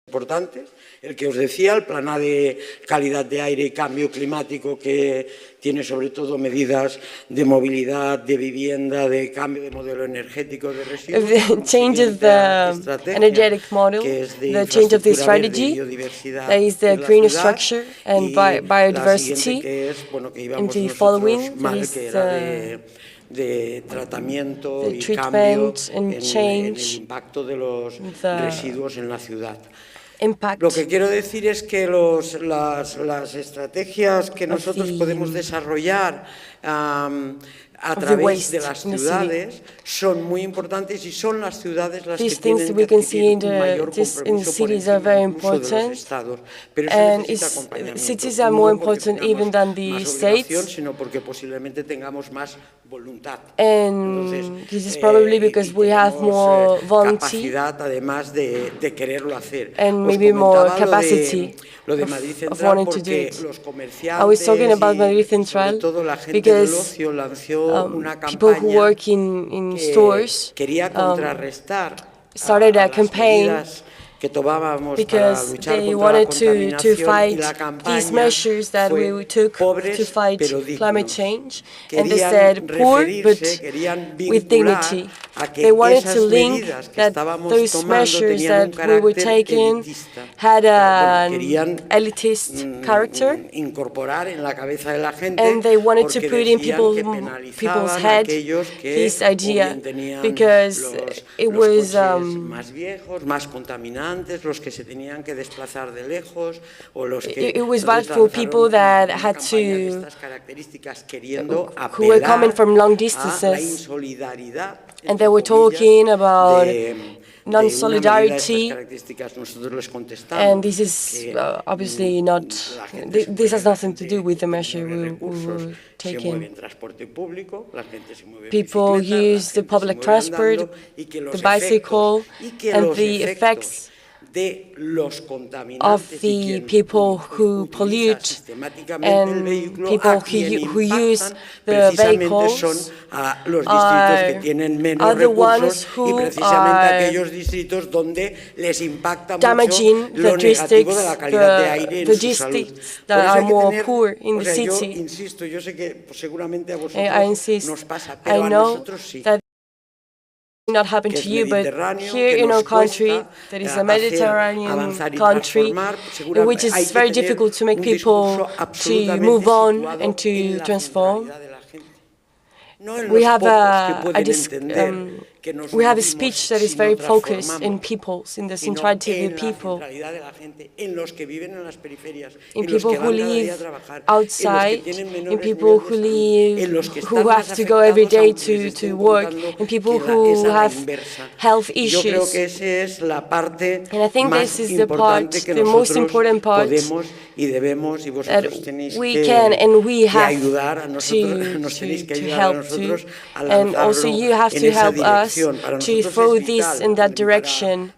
importantes. El que os decía, el plan A de calidad de aire y cambio climático, que tiene sobre todo medidas de movilidad, de vivienda, de cambio de modelo energético, de residuos. The change of the energetic model, the change of the strategy, that is the green structure and biodiversity, and the following is de tratamiento y cambio en el impacto de los residuos en la ciudad. Impact. Lo que quiero decir es que las estrategias que nosotros podemos desarrollar a través de las ciudades son muy importantes y son las ciudades las que tienen que adquirir un mayor compromiso por encima incluso de los estados. Pero eso necesita acompañamiento, cities are more important even than the states, sino porque posiblemente tengamos más voluntad. And this is probably because we have more volunteer, capacidad además de quererlo hacer. And maybe more capacity of wanting to do it. I was talking about Madrid Central because people who work in stores started a campaign because they wanted to fight these measures that we took to fight climate change, and they said poor but with dignity. They wanted to link that those measures that we were taking had an elitist character, and they wanted to put in people's head this idea because it was it was bad for people that had to, who were coming from long distances, and they were talking about non-solidarity, and this is obviously not, this has nothing to do with the measure we were taking. People use the public transport, the bicycle, and the effects of the people who pollute and people who use the vehicles are the ones who are damaging the districts that are more poor in the city. I insist, I know that not happen to you, but here in our country, that is a Mediterranean country, in which it's very difficult to make people to move on and to transform. We have a speech that is very focused in peoples, in the centrality of the people, in people who live outside, in people who have to go every day to work, in people who have health issues. And I think this is the part, the most important part, that we can and we have to help to, and also you have to help us to throw this in that direction,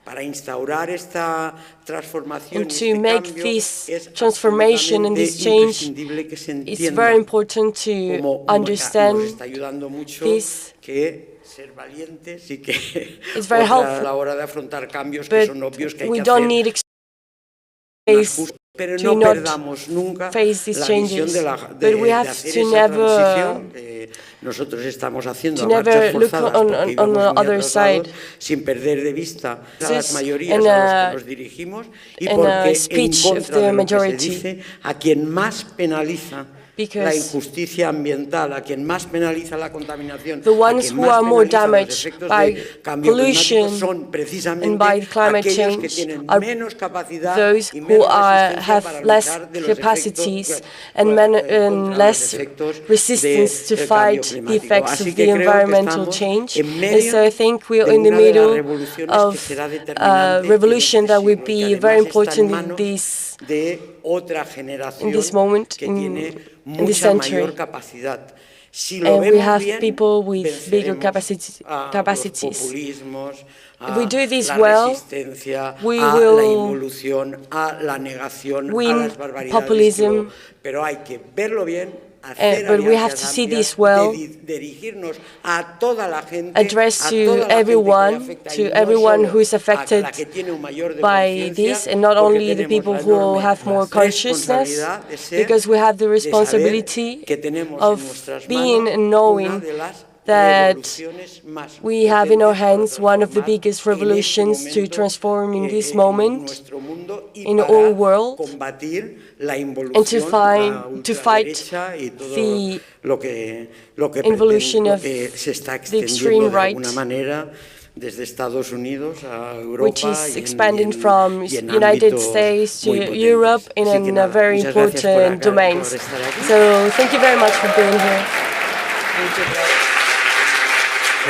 and to make this transformation and this change. It's very important to understand this. It's very helpful, but we don't need space to not face these changes, but we have to never look on the other side. In a speech of the majority, because the ones who are more damaged by pollution and by climate change are those who have less capacities and less resistance to fight the effects of the environmental change. And so I think we're in the middle of a revolution that will be very important in this moment, in this century. And we have people with bigger capacities. If we do this well, we will win populism, but we have to see this well, address to everyone who is affected by this, and not only the people who have more consciousness, because we have the responsibility of being and knowing that we have in our hands one of the biggest revolutions to transform in this moment in the whole world, and to fight the involution of the extreme right, which is expanding from United States to Europe in a very important domains. So thank you very much for being here.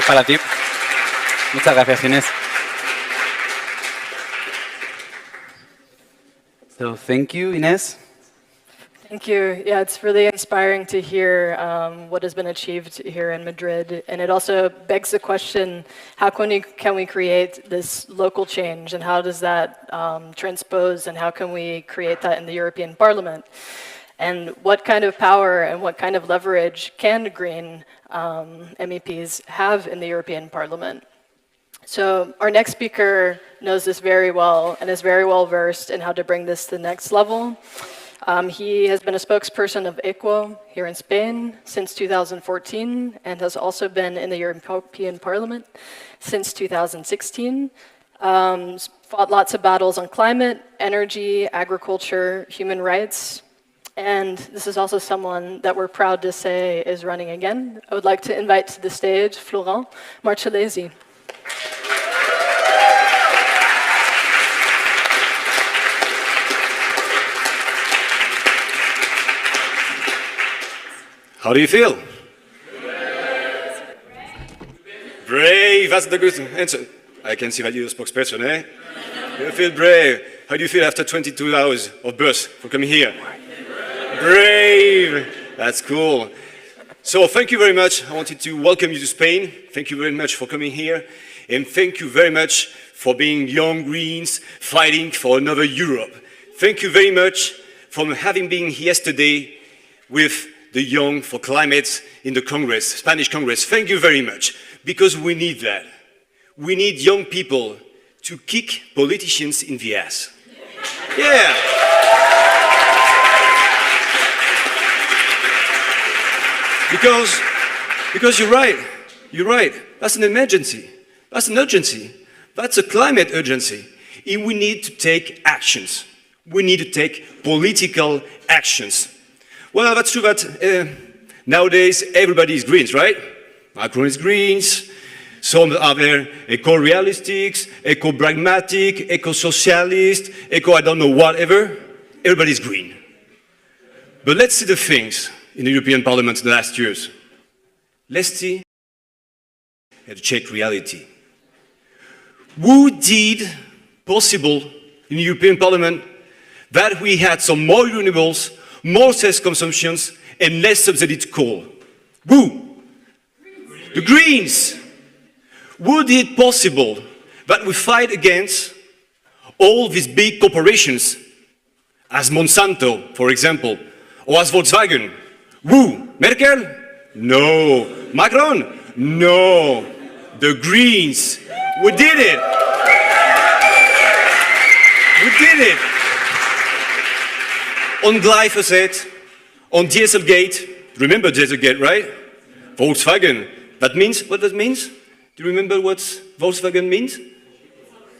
Para ti. Muchas gracias, Inés. So thank you, Inés. Thank you. Yeah, it's really inspiring to hear what has been achieved here in Madrid. And it also begs the question, how can we create this local change, and how does that transpose, and how can we create that in the European Parliament? And what kind of power and what kind of leverage can Green MEPs have in the European Parliament? So our next speaker knows this very well and is very well versed in how to bring this to the next level. He has been a spokesperson of EQUO here in Spain since 2014 and has also been in the European Parliament since 2016. Fought lots of battles on climate, energy, agriculture, human rights. And this is also someone that we're proud to say is running again. I would like to invite to the stage Florent Marcellesi. How do you feel? Brave as the goose. I can see that you're a spokesperson, eh? You feel brave. How do you feel after 22 hours of bus for coming here? Brave! That's cool. So thank you very much. I wanted to welcome you to Spain. Thank you very much for coming here. And thank you very much for being young Greens fighting for another Europe. Thank you very much for having been here yesterday with the Young for Climate in the Congress, Spanish Congress. Thank you very much, because we need that. We need young people to kick politicians in the ass. Yeah. Because you're right. That's an emergency. That's an urgency. That's a climate urgency. And we need to take actions. We need to take political actions. Well, that's true that nowadays everybody is Greens, right? Macron is Greens. Some are there eco-realistics, eco-pragmatic, eco-socialist, I don't know, whatever. Everybody's green. But let's see the things in the European Parliament in the last years. Let's see and check reality. Who did possible in the European Parliament that we had some more renewables, more self-consumptions, and less subsidized coal? Who? The Greens. Who did possible that we fight against all these big corporations, as Monsanto, for example, or as Volkswagen? Who? Merkel? No. Macron? No. The Greens. We did it. We did it. On glyphosate, on Dieselgate. Remember Dieselgate, right? Volkswagen. That means, what that means? Do you remember what Volkswagen means?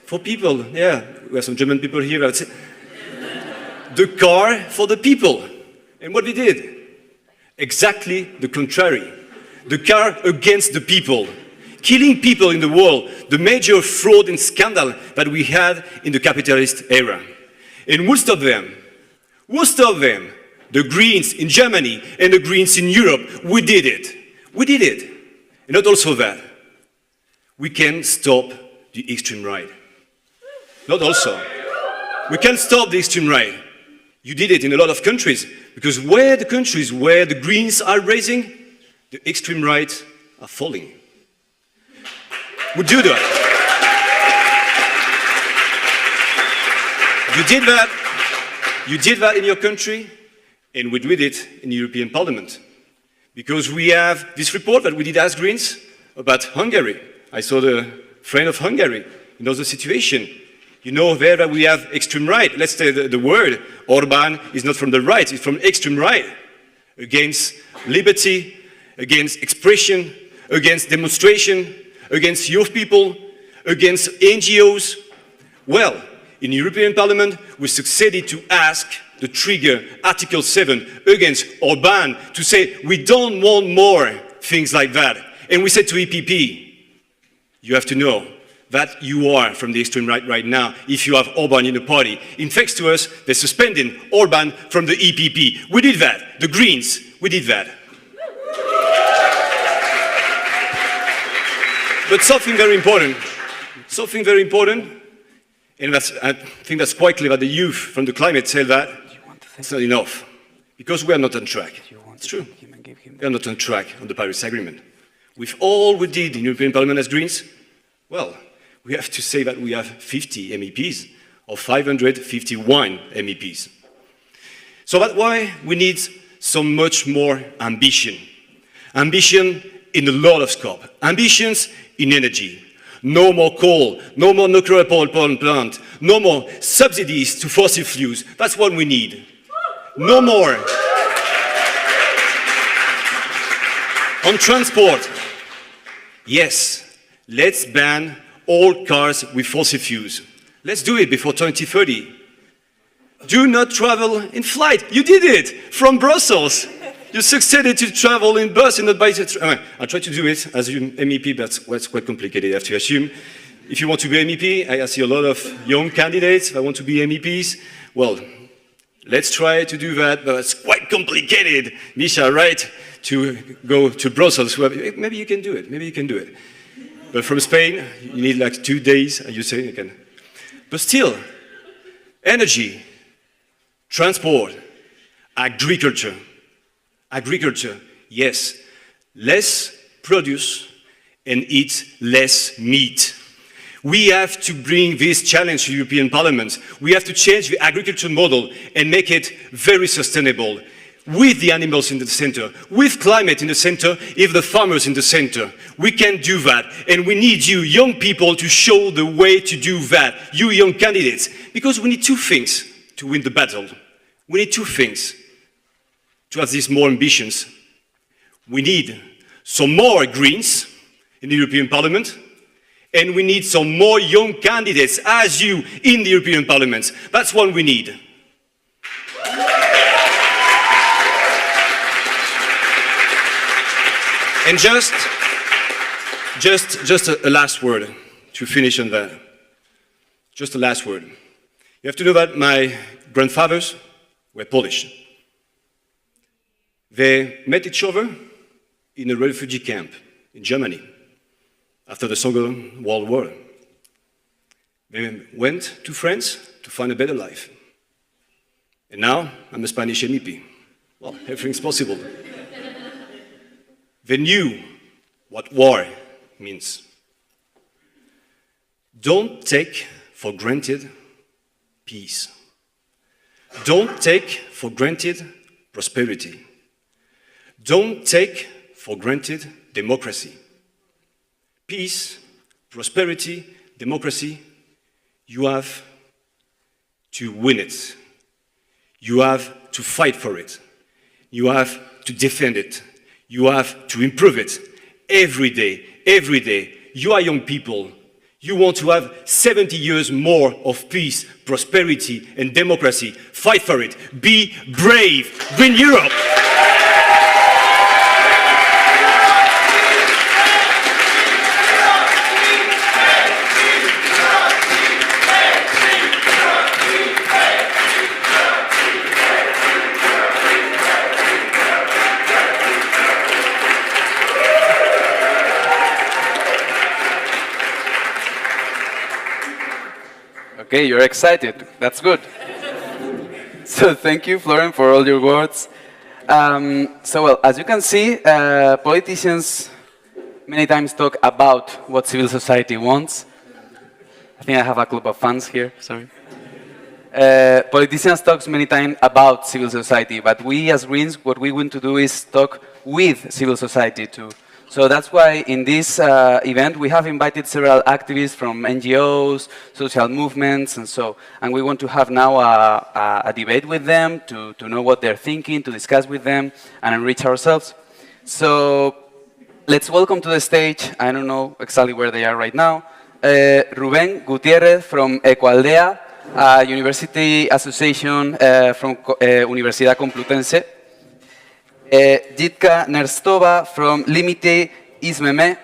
For people, yeah. We have some German people here. That's it. The car for the people. And what we did? Exactly the contrary. The car against the people. Killing people in the world. The major fraud and scandal that we had in the capitalist era. And who stopped them? Who stopped them? The Greens in Germany and the Greens in Europe. We did it. We did it. And not also that. We can stop the extreme right. Not also. We can stop the extreme right. You did it in a lot of countries, because where the countries where the Greens are rising, the extreme right are falling. We do that. You did that in your country, and we did it in the European Parliament. Because we have this report that we did as Greens about Hungary. I saw the friend of Hungary. He knows the situation. You know there that we have extreme right. Let's say the word Orban is not from the right, it's from extreme right. Against liberty, against expression, against demonstration, against youth people, against NGOs. Well, in the European Parliament, we succeeded to ask the trigger, Article 7, against Orban to say we don't want more things like that. And we said to EPP, you have to know that you are from the extreme right now if you have Orban in the party. In thanks to us, they're suspending Orban from the EPP. We did that. The Greens, we did that. But something very important, and I think that's quite clear that the youth from the climate say that it's not enough. Because we are not on track. It's true. We are not on track on the Paris Agreement. With all we did in the European Parliament as Greens, well, we have to say that we have 50 MEPs, or 551 MEPs. So that's why we need so much more ambition. Ambition in a lot of scope. Ambitions in energy. No more coal, no more nuclear power plant, no more subsidies to fossil fuels. That's what we need. No more. On transport, yes, let's ban all cars with fossil fuels. Let's do it before 2030. Do not travel in flight. You did it from Brussels. You succeeded to travel in bus and not by train. I try to do it as an MEP, but it's quite complicated, I have to assume. If you want to be MEP, I see a lot of young candidates that want to be MEPs. Well, let's try to do that, but it's quite complicated, Misha, right? To go to Brussels. Maybe you can do it. Maybe you can do it. But from Spain, you need like 2 days, and you say you can. But still, energy, transport, agriculture, yes, less produce and eat less meat. We have to bring this challenge to the European Parliament. We have to change the agriculture model and make it very sustainable, with the animals in the center, with climate in the center, if the farmers in the center. We can do that, and we need you young people to show the way to do that, you young candidates, because we need 2 things to win the battle. We need 2 things to have these more ambitions. We need some more Greens in the European Parliament, and we need some more young candidates as you in the European Parliament. That's what we need. And just a last word to finish on that. Just a last word. You have to know that my grandfathers were Polish. They met each other in a refugee camp in Germany after the Second World War. They went to France to find a better life. And now I'm a Spanish MEP. Well, everything's possible. They knew what war means. Don't take for granted peace. Don't take for granted prosperity. Don't take for granted democracy. Peace, prosperity, democracy, you have to win it. You have to fight for it. You have to defend it. You have to improve it every day, every day. You are young people. You want to have 70 years more of peace, prosperity, and democracy. Fight for it. Be brave. Win Europe. Okay, you're excited. That's good. So thank you, Florian, for all your words. Well, as you can see, politicians many times talk about what civil society wants. I think I have a club of fans here, sorry. Politicians talk many times about civil society, but we as Greens, what we want to do is talk with civil society too. So that's why in this event we have invited several activists from NGOs, social movements, and we want to have now a debate with them to know what they're thinking, to discuss with them, and enrich ourselves. So let's welcome to the stage, I don't know exactly where they are right now, Rubén Gutiérrez from Ecoaldea, a university association from Universidad Complutense. Jitka Nerstova from Limite Ismeme.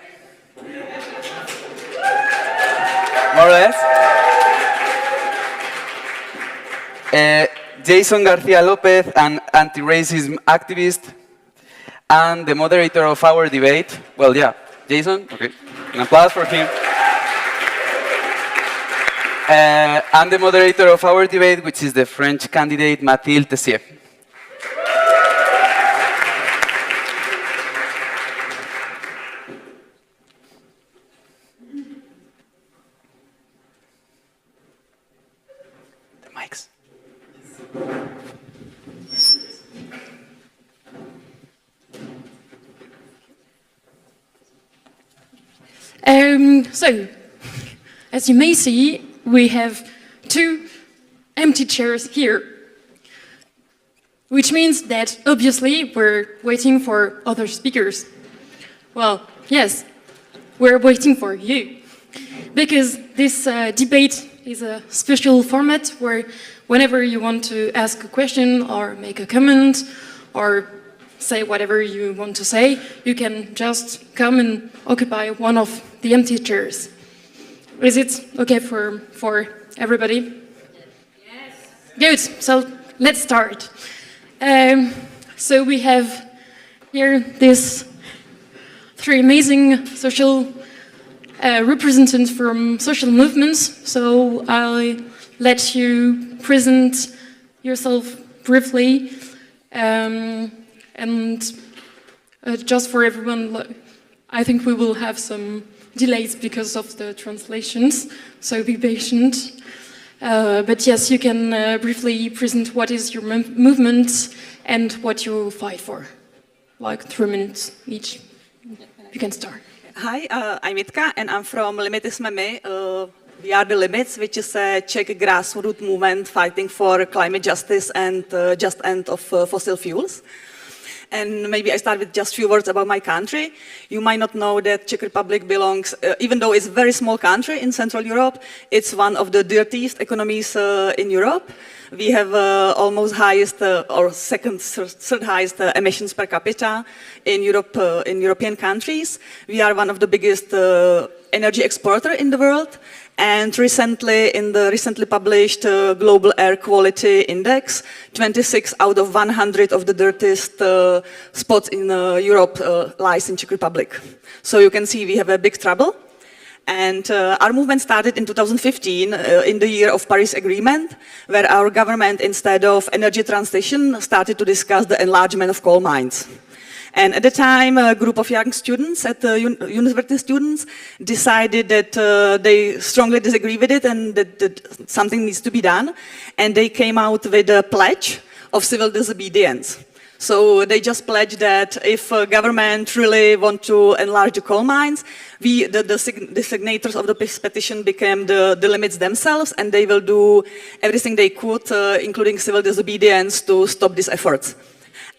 More or less. Jason Garcia Lopez, an anti-racism activist, and the moderator of our debate. Well, yeah, Jason, okay, an applause for him. And the moderator of our debate, which is the French candidate Mathilde Tessier. So, as you may see, we have 2 empty chairs here, which means that obviously we're waiting for other speakers. Well, yes, we're waiting for you, because this debate is a special format where whenever you want to ask a question or make a comment or say whatever you want to say, you can just come and occupy one of the empty chairs. Is it okay for everybody? Yes. Good, so let's start. So we have here these 3 amazing social representatives from social movements, so I'll let you present yourself briefly. Just for everyone, I think we will have some delays because of the translations, so be patient. But yes, you can briefly present what is your movement and what you fight for. Like 3 minutes each. You can start. Hi, I'm Itka and I'm from Limity jsme my. We are the Limits, which is a Czech grassroots movement fighting for climate justice and just end of fossil fuels. And maybe I start with just a few words about my country. You might not know that Czech Republic belongs, even though it's a very small country in Central Europe, it's one of the dirtiest economies in Europe. We have almost highest or third highest emissions per capita in Europe, in European countries. We are one of the biggest energy exporter in the world. And recently, in the recently published Global Air Quality Index, 26 out of 100 of the dirtiest spots in Europe lies in Czech Republic. So you can see we have a big trouble. And our movement started in 2015, in the year of Paris Agreement, where our government, instead of energy transition, started to discuss the enlargement of coal mines. And at the time, a group of young students, university students, decided that they strongly disagree with it and that something needs to be done. And they came out with a pledge of civil disobedience. So they just pledged that if government really want to enlarge the coal mines, the signators of the petition became the limits themselves, and they will do everything they could, including civil disobedience, to stop these efforts.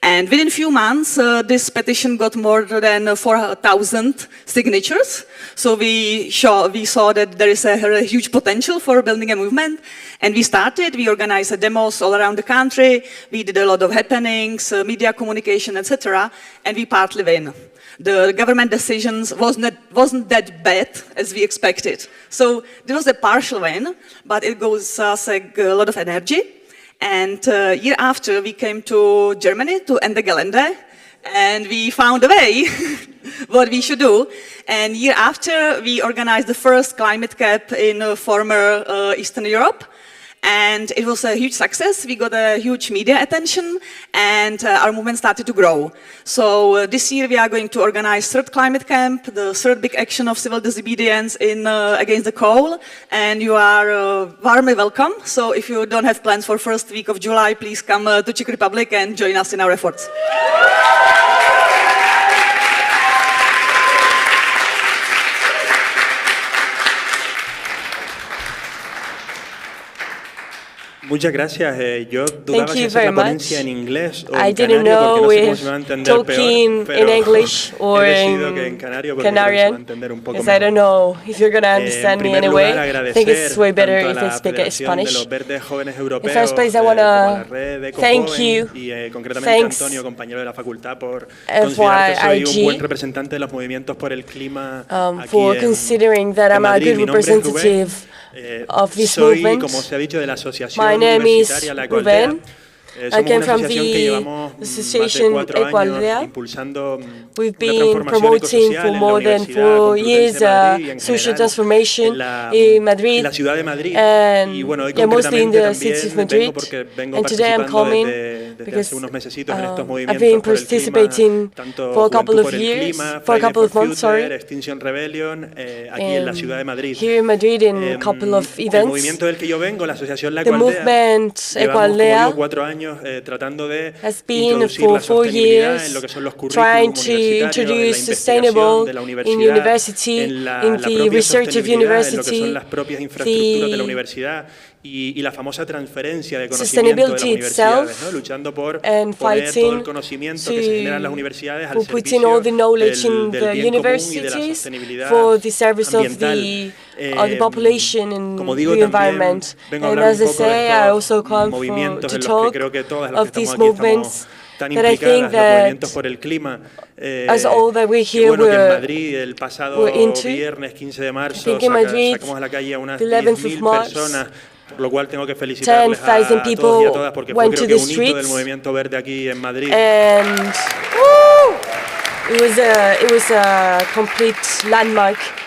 And within a few months, this petition got more than 4,000 signatures. So we saw that there is a huge potential for building a movement. And we organized demos all around the country. We did a lot of happenings, media communication, etc. And we partly win. The government decisions wasn't that bad as we expected. So there was a partial win, but it gives us a lot of energy. And year after, we came to Germany, to Ende Gelände, and we found a way what we should do. And year after, we organized the first climate cap in former Eastern Europe. And it was a huge success. We got a huge media attention, and our movement started to grow. So this year we are going to organize third climate camp, the third big action of civil disobedience against the coal, and you are warmly welcome. So if you don't have plans for first week of July, please come to Czech Republic and join us in our efforts. Muchas gracias. Yo dudaba si hacer la ponencia en inglés o en didn't canario know porque no sé cómo se va a entender talking peor, in English or he decidido que en canario porque creo que se va a entender un poco because I don't know if you're going to understand me anyway. Lugar, I think it's way better if I speak it Spanish. In first place, I want to thank you, thanks Antonio, compañero de la facultad, por considerar que soy un buen representante de los movimientos por el clima for considering that I'm a good representative of this movement. Como se ha dicho, de la asociación My name is Ruben. I came from the Association Equaldea. We've been promoting for more than 4 years social transformation in Madrid and mostly in the city of Madrid. And today I'm coming because I've been participating for a couple of years, for a couple of months, sorry, here in Madrid in a couple of events. The movement Equaldea has been for 4 years trying to introduce sustainable in university, in the research of university, y la famosa transferencia de conocimiento de las universidades, ¿no? Luchando por poner todo el conocimiento que se genera en las universidades al servicio all the knowledge in the universities for the service of the population and the environment. And as I say, I also come to talk of these movements that I think that as all that we here we're into. I think in Madrid, the 11th of March, por lo cual tengo que felicitarles a todos y a todas porque fue creo que un hito del movimiento verde aquí en Madrid. And it was a complete landmark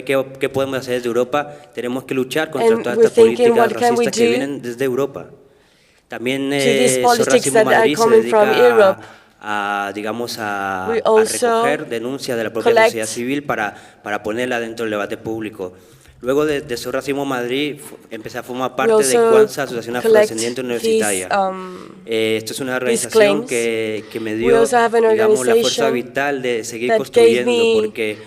¿Qué podemos hacer desde Europa? Tenemos que luchar contra todas estas políticas racistas que vienen desde Europa. También Racismo Madrid se dedica digamos, a recoger denuncias de la propia sociedad civil para ponerla dentro del debate público. Luego de Racismo Madrid empecé a formar parte de Kwanzaa, Asociación Afrodescendiente Universitaria. Esto es una organización que me dio, digamos, la fuerza vital de seguir construyendo, porque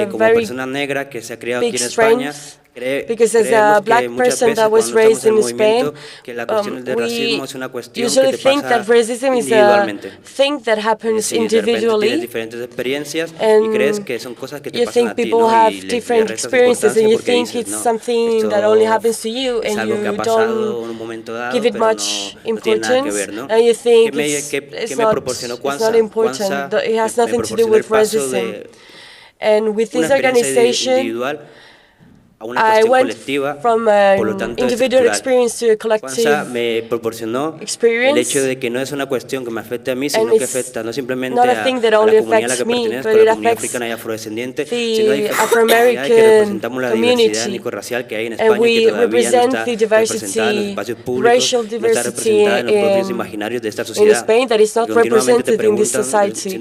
como persona negra que se ha criado aquí en España, Because as a black person that was raised in Spain, we usually think that racism is a thing that happens individually, and you think people have different experiences, and you think it's something that only happens to you, and you don't give it much importance, and you think it's not important, it has nothing to do with racism. And with this organization, I went from an individual experience to a collective experience, and it's not a thing that only affects me, but it affects the Afro-American community, and we represent the diversity, racial diversity in Spain that is not represented in this society.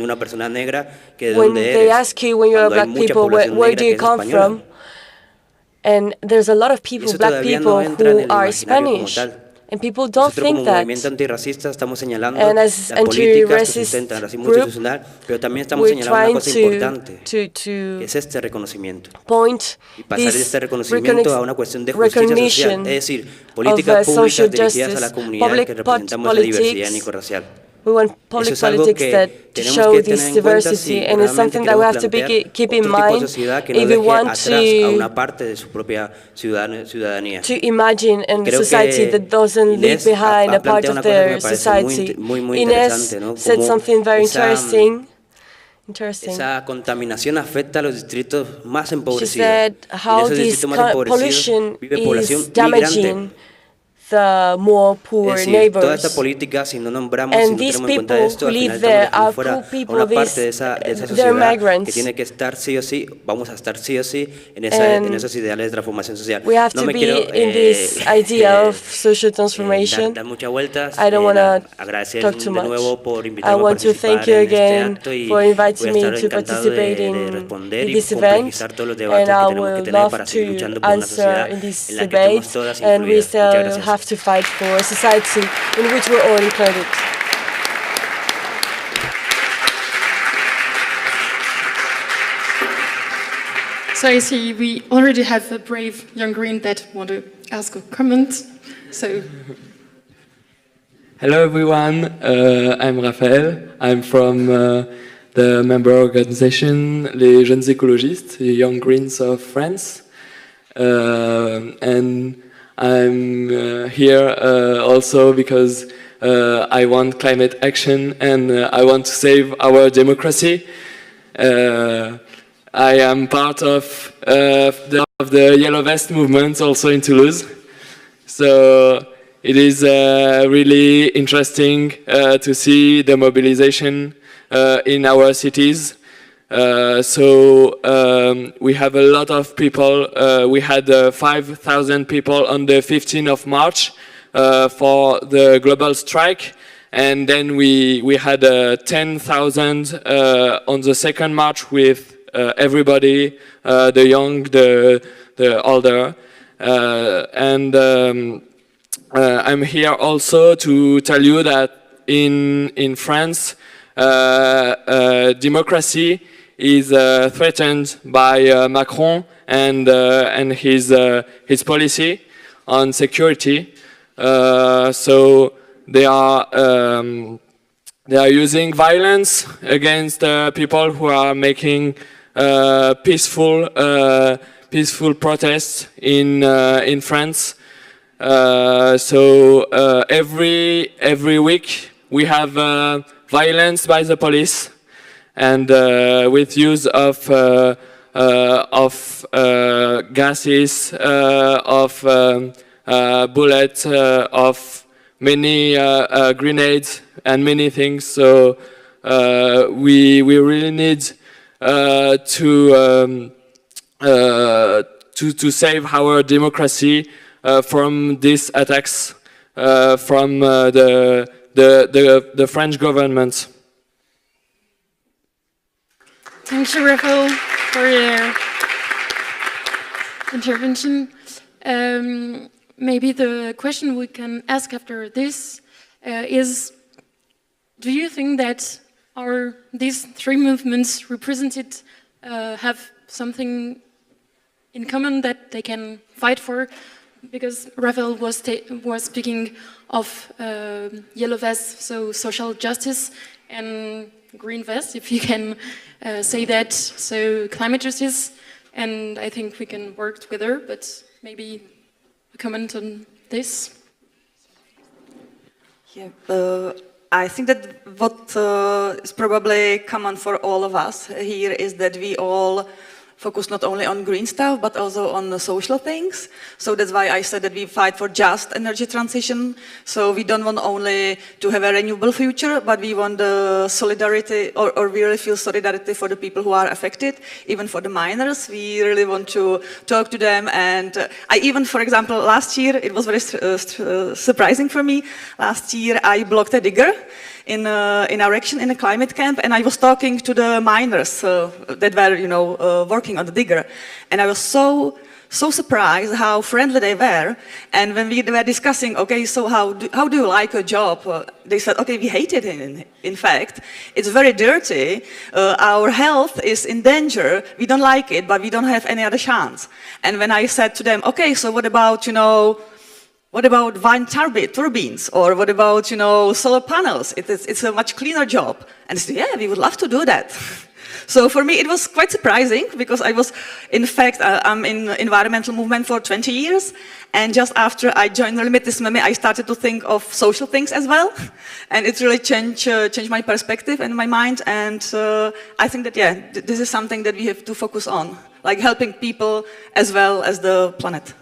When they ask you, when you're black people, where do you come from? And there's a lot of people, black people, who are Spanish, and people don't think that. And as anti-racist group, we're trying to point this recognition of social justice, public politics. We want public politics that to show this diversity, and it's something that we have to keep in mind if we want to imagine a society that doesn't leave behind a part of their society. Inés said something very interesting. Esa contaminación afecta a los distritos más empobrecidos. She said how this pollution is damaging the more poor neighbors. Toda esta política, si no nombramos, and these people who live there are poor people, they're migrants. Que tiene que estar sí o sí, vamos a estar sí o sí en esos ideales de transformación social. We have to be in this idea of social transformation. Dar muchas vueltas. I don't want to talk too much. I want to thank you again for inviting me to participate in this event, and I would love to answer in this debate, and we still have to fight for a society in which we're all included. So I see we already have a brave young green that want to ask a comment. So. Hello everyone, I'm Raphaël. I'm from the member organization Les Jeunes Écologistes, the Young Greens of France. And I'm here also because I want climate action, and I want to save our democracy. I am part of the Yellow Vest movement also in Toulouse. So it is really interesting to see the mobilization in our cities. We have a lot of people. We had 5,000 people on the 15th of March for the global strike, and then we had 10,000 on the 2nd March with everybody, the young, the older, and I'm here also to tell you that in France, democracy is threatened by Macron and his policy on security. So they are using violence against people who are making peaceful protests in France. So every week we have violence by the police, and with use of gases, of bullets, of many grenades and many things. So we really need to save our democracy from these attacks from the French government. Thank you, Raphael, for your intervention. Maybe the question we can ask after this is, do you think that these three movements represented have something in common that they can fight for, because Raphael was speaking of yellow vest, so social justice, and green vest, if you can say that, so climate justice, and I think we can work together, but maybe a comment on this? Yeah, I think that what is probably common for all of us here is that we all focus not only on green stuff, but also on the social things. So that's why I said that we fight for just energy transition. So we don't want only to have a renewable future, but we want the solidarity, or we really feel solidarity for the people who are affected, even for the miners. We really want to talk to them. And I even, for example, last year, it was very surprising for me. Last year, I blocked a digger in our action in a climate camp, and I was talking to the miners that were, working on the digger, and I was so surprised how friendly they were. And when we were discussing, okay, so how do you like a job? They said, okay, we hate it. In fact, it's very dirty. Our health is in danger. We don't like it, but we don't have any other chance. And when I said to them, okay, so what about wind turbines, or what about, solar panels? It's a much cleaner job. And they said, yeah, we would love to do that. So for me, it was quite surprising, because I was, in fact, I'm in the environmental movement for 20 years. And just after I joined the Limitless Meme, I started to think of social things as well. And it really changed my perspective and my mind. And I think that, yeah, this is something that we have to focus on, like helping people as well as the planet.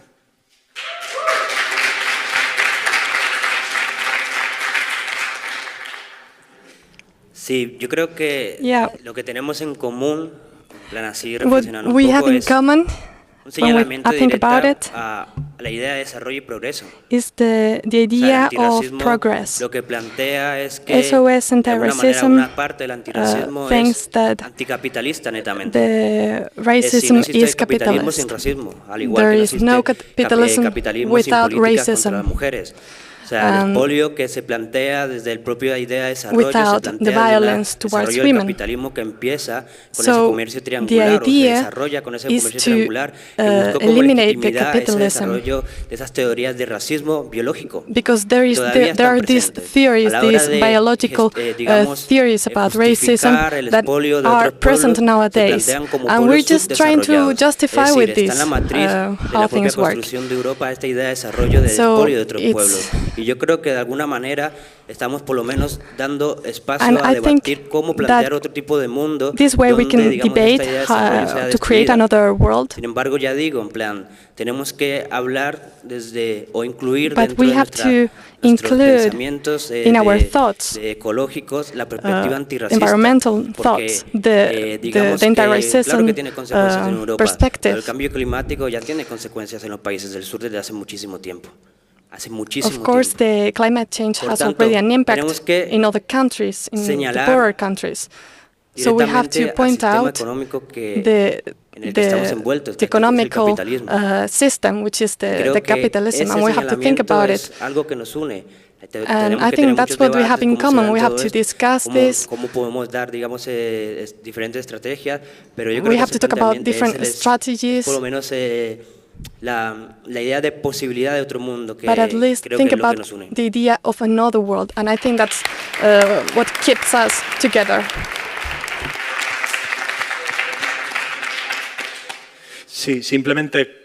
Sí, yo creo que lo que tenemos en común, en plan así reflexionando we un have poco, in es common, un señalamiento when we think about it, a la idea de desarrollo y progreso. Is the idea of progress. Lo que plantea es que SOS de alguna manera anti-racism una parte del antirracismo thinks es that anticapitalista netamente. the Si racism no existe is capitalismo sin capitalist. racismo, al igual There que no is no existe capitalism capitalismo sin without políticas contra racism. las mujeres. O sea, el expolio que se plantea desde el propio idea de desarrollo, Without se the plantea violence desde el towards desarrollo del women. capitalismo que empieza con So, ese comercio triangular, o se idea desarrolla con ese is comercio to, triangular que busca como eliminate the legitimidad ese capitalism. desarrollo de esas teorías de racismo biológico. Because Todavía there están are these presentes. theories, A la hora these de, biological digamos, theories about racism justificar el that expolio de are otros present pueblos, nowadays. se plantean como And pueblos we're just trying to subdesarrollados. justify Es with decir, está en this la matriz de how la propia things work. construcción de Europa esta idea de desarrollo del So expolio de otros it's- pueblos. Y yo creo que de alguna manera estamos por lo menos dando espacio And a I think debatir cómo plantear that otro tipo de mundo this way we donde, can digamos, debate esta idea de desarrollo sea to create destruida. another world. Sin embargo, ya digo, en plan, tenemos que hablar desde o incluir But dentro we de have to nuestros include pensamientos in our thoughts de ecológicos la perspectiva antirracista, environmental porque thoughts, the digamos anti-racism claro que tiene consecuencias en Europa, perspective. pero el cambio climático ya tiene consecuencias en los países del sur desde hace muchísimo tiempo. Hace muchísimo Of course, tiempo. the climate change Por has tanto, already an tenemos impact que in other countries, in the señalar poorer countries. So we have to directamente al point sistema out económico en el que estamos envueltos, the que es el economical capitalismo. System, which is Creo the que capitalism, ese and we have to think señalamiento about es it. algo que nos une. And Tenemos I que think tener that's muchos what we have debates, in cómo se common. da We have todo to esto, discuss this. cómo podemos dar, digamos, diferentes estrategias, pero yo creo We que have to talk about different es strategies. por lo menos la idea de posibilidad de otro mundo que But at least creo think que es lo que about nos une. the idea of another world, and I think that's what keeps us together. Sí, simplemente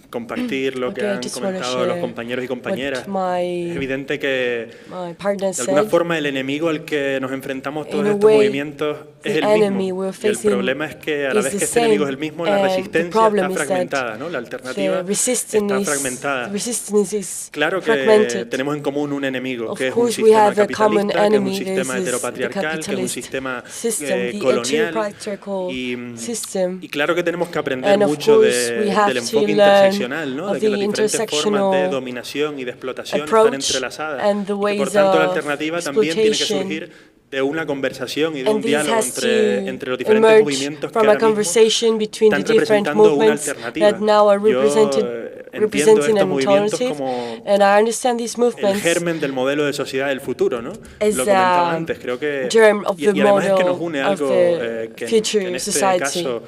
compartir lo que Okay, I han just wanna comentado los share compañeros y compañeras. what Es evidente que my partner de alguna said. forma el enemigo al que nos enfrentamos todos In a estos way, movimientos es the el enemy mismo. we're Y el facing problema es que a la is vez the que este enemigo es same, el mismo, la and the resistencia problem está is that fragmentada, ¿no? La alternativa the resistance está fragmentada. the resistance is Claro que fragmented. tenemos en común un enemigo, Of que es un course we sistema have a common capitalista, que es un enemy. sistema This is the heteropatriarcal, que es un capitalist sistema system, the colonial. heteropatriarchal system. Y claro que tenemos que aprender And of mucho course we have del to enfoque learn interseccional, ¿no? of De que the las diferentes formas de intersectional dominación y de explotación approach están entrelazadas. and the Y ways por tanto la of alternativa también tiene que exploitation. surgir de una conversación y de And un this diálogo has to entre los diferentes emerge movimientos que from a ahora mismo conversation between the están different representando una movements alternativa. that now are Yo representing entiendo estos an movimientos alternative, como and I understand these el movements germen del modelo de sociedad del futuro, ¿no? as Lo comentaba a antes, creo que germ of y the además es que nos model une of algo the que future en este society. caso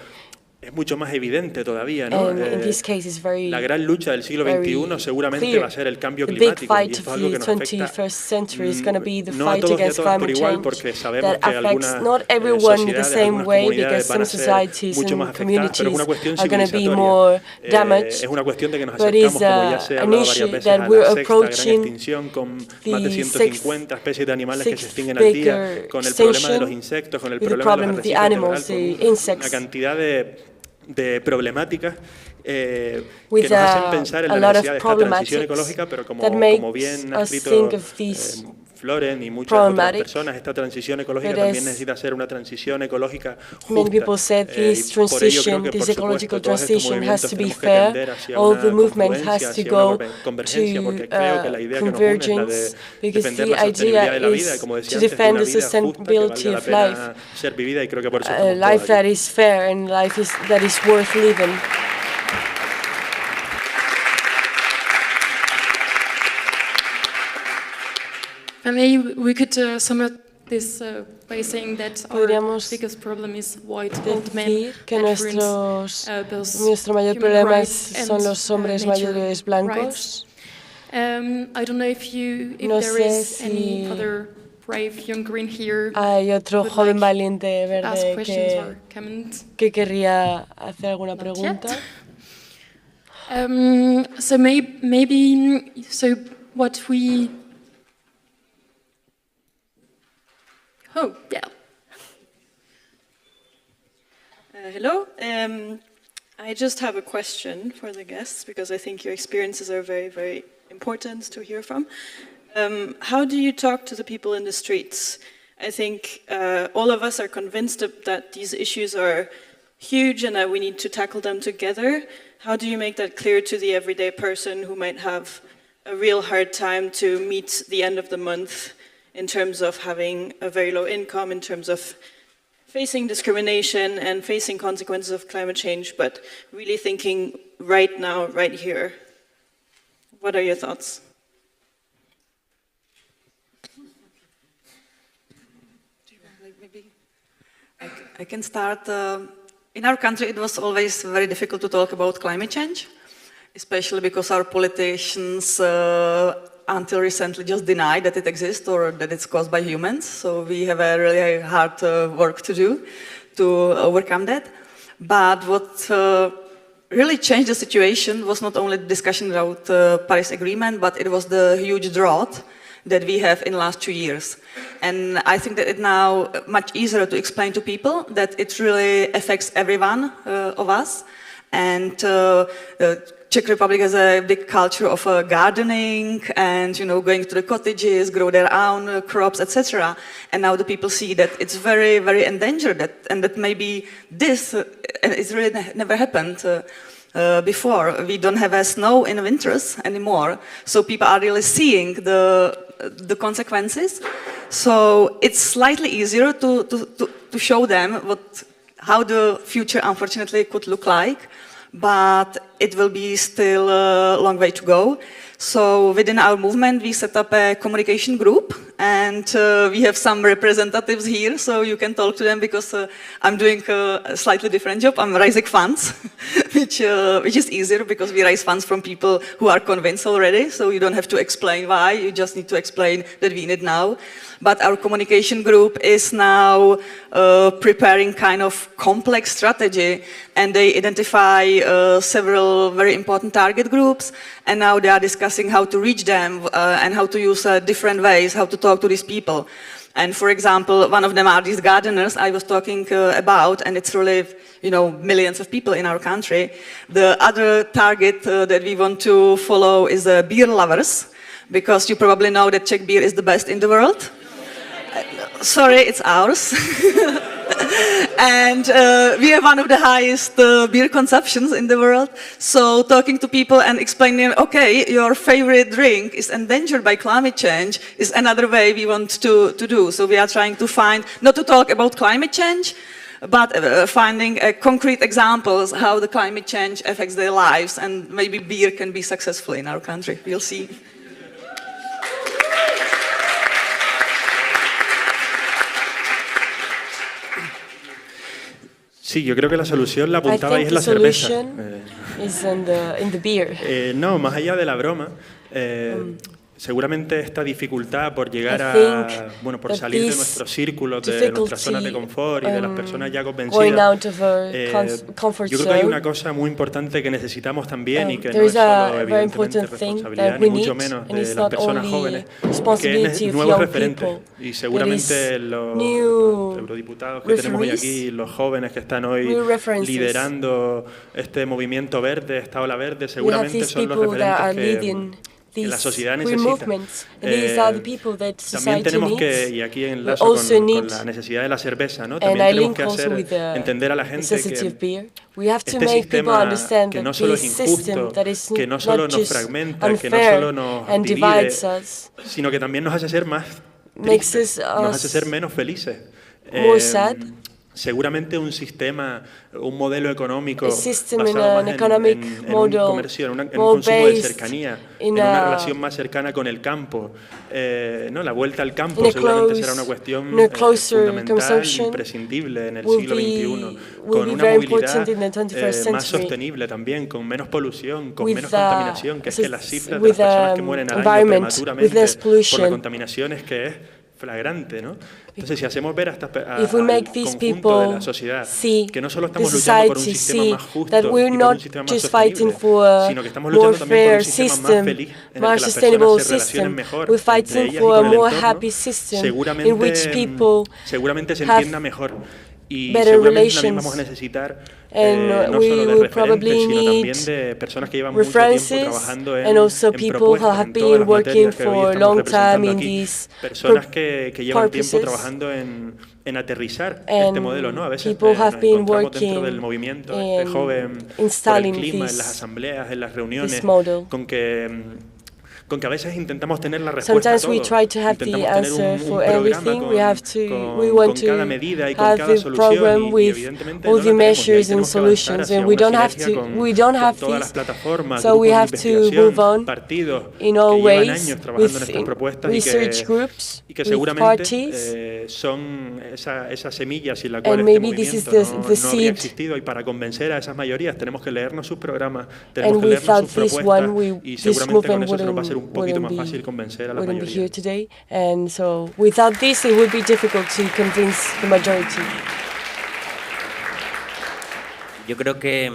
es mucho más evidente todavía, ¿no? And in this case, it's very, la gran lucha del siglo XXI seguramente clear. va a ser el cambio The climático, big y fight esto of es algo the que nos afecta 21st century is going to be the no a fight todos y a against todas por climate igual, change porque sabemos that que affects algunas not everyone the sociedades, same algunas way, because comunidades van some a ser societies mucho más and afectadas, pero es una cuestión communities are going to be civilizatoria. more damaged. Es una cuestión de que nos But acercamos, it's como ya se ha an hablado varias issue veces, that a we're la sexta gran approaching extinción con the más de 150 especies de animales que se sixth extinguen al día, bigger con el problema de los extinction, insectos, con el with the problema de problem los of the arrecifes de animals, coral, the con una insects, cantidad de problemáticas que with nos hacen pensar en a la lot of necesidad de esta transición problematics ecológica, pero that como makes bien ha us escrito think of these Floren y muchas otras problematic. personas, esta transición ecológica But también as necesita ser una transición ecológica many justa. people said, this Y por ello creo transition, que, this por ecological supuesto, todos estos transition has movimientos to be tenemos que fair. tender hacia All una the movement has confluencia, to hacia go una convergencia, porque creo que la idea to que nos une es la de convergence, because defender the la sostenibilidad idea de la vida, y is como decía to antes, de defend una the vida justa que sustainability valga la of pena life, ser vivida, y creo que por eso a estamos life todos that aquí. is fair and life that is worth living. Maybe we could sum up this by saying that our biggest problem is white old men que that ruins, nuestro mayor human problema rights son and, los hombres nature mayores blancos. rights. I don't know if No there sé is any si other brave young green here hay otro would joven like valiente ask verde questions or comment. que querría hacer alguna pregunta. So maybe so what we yeah. Hello. I just have a question for the guests because I think your experiences are very, very important to hear from. How do you talk to the people in the streets? I think all of us are convinced that these issues are huge and that we need to tackle them together. How do you make that clear to the everyday person who might have a real hard time to meet the end of the month in terms of having a very low income, in terms of facing discrimination and facing consequences of climate change, but really thinking right now, right here? What are your thoughts? I can start. In our country, it was always very difficult to talk about climate change, especially because our politicians, until recently, just denied that it exists or that it's caused by humans. So we have a really hard work to do to overcome that. But what really changed the situation was not only the discussion about the Paris Agreement, but it was the huge drought that we have in the last 2 years. And I think that it's now much easier to explain to people that it really affects everyone of us. And Czech Republic has a big culture of gardening and going to the cottages, grow their own crops, etc. And now the people see that it's very, very endangered, and that maybe this it's really never happened before. We don't have snow in the winters anymore, so people are really seeing the consequences. So it's slightly easier to show them how the future, unfortunately, could look like. But it will be still a long way to go. So within our movement, we set up a communication group, and we have some representatives here, so you can talk to them because I'm doing a slightly different job. I'm raising funds, which is easier because we raise funds from people who are convinced already, so you don't have to explain why, you just need to explain that we need now. But our communication group is now preparing kind of complex strategy, and they identify several very important target groups, and now they are discussing how to reach them and how to use different ways, how to talk to these people. And for example, one of them are these gardeners I was talking about, and it's really, millions of people in our country. The other target that we want to follow is beer lovers, because you probably know that Czech beer is the best in the world. Sorry, it's ours. And we have one of the highest beer consumptions in the world. So talking to people and explaining, okay, your favorite drink is endangered by climate change is another way we want to do. So we are trying to find, not to talk about climate change, but finding concrete examples how the climate change affects their lives, and maybe beer can be successful in our country. We'll see. Sí, yo creo que la solución la apuntaba ahí en la cerveza. No, más allá de la broma, seguramente esta dificultad por llegar a, bueno, por salir de nuestros círculos, de nuestras zonas de confort y de las personas ya convencidas, yo creo que hay una cosa muy importante que necesitamos también y que no es solo evidentemente responsabilidad ni mucho menos de las personas jóvenes, que es nuevos referentes. Y seguramente los eurodiputados que tenemos hoy aquí, los jóvenes que están hoy liderando este movimiento verde, esta ola verde, seguramente son los referentes que la sociedad necesita. También tenemos que, y aquí enlazo con la necesidad de la cerveza, ¿no? También tenemos que hacer entender a la gente que este sistema que no solo es injusto, que no solo nos fragmenta, que no solo nos divide, sino que también nos hace ser más tristes, nos hace ser menos felices. Seguramente un sistema, un modelo económico basado más en un comercio, en un consumo de cercanía, en una relación más cercana con el campo. ¿No? La vuelta al campo seguramente será una cuestión fundamental, imprescindible en el siglo XXI, con una movilidad más sostenible también, con menos polución, con menos contaminación, que es que las cifras de las personas que mueren al año prematuramente por la contaminación es que es flagrante, ¿no? Entonces, si hacemos ver al conjunto de la sociedad que no solo estamos luchando por un sistema más justo y por un sistema más sostenible, sino que estamos luchando también por un sistema más feliz en el que las personas se relacionen mejor entre ellas y con el entorno, seguramente se entienda mejor. Y seguramente también vamos a necesitar no solo de referentes, sino también de personas que llevan mucho tiempo trabajando en propuestas, en todas las materias que hoy estamos representando aquí. Personas que llevan tiempo trabajando en aterrizar este modelo, ¿no? A veces nos encontramos dentro del movimiento joven por el clima, en las asambleas, en las reuniones, con que a veces intentamos tener la respuesta a todo. Intentamos tener un programa con cada medida y con cada solución y evidentemente no la tenemos y ahí tenemos que avanzar hacia una sinergia con todas las plataformas, grupos de investigación, partidos que llevan años trabajando en estas propuestas y que seguramente son esas semillas sin la cual este movimiento no habría existido, y para convencer a esas mayorías tenemos que leernos sus programas, tenemos que leernos sus propuestas y seguramente con eso se nos va a hacer un poquito más fácil convencer a la mayoría. And so without this it would be difficult to convince the majority. Yo creo que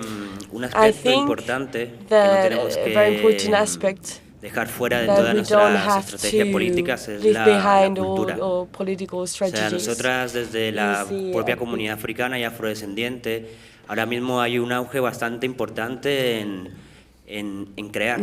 un aspecto importante que no tenemos que dejar fuera de todas nuestras estrategias políticas es la cultura. O sea, nosotras desde la propia comunidad africana y afrodescendiente, ahora mismo hay un auge bastante importante en crear.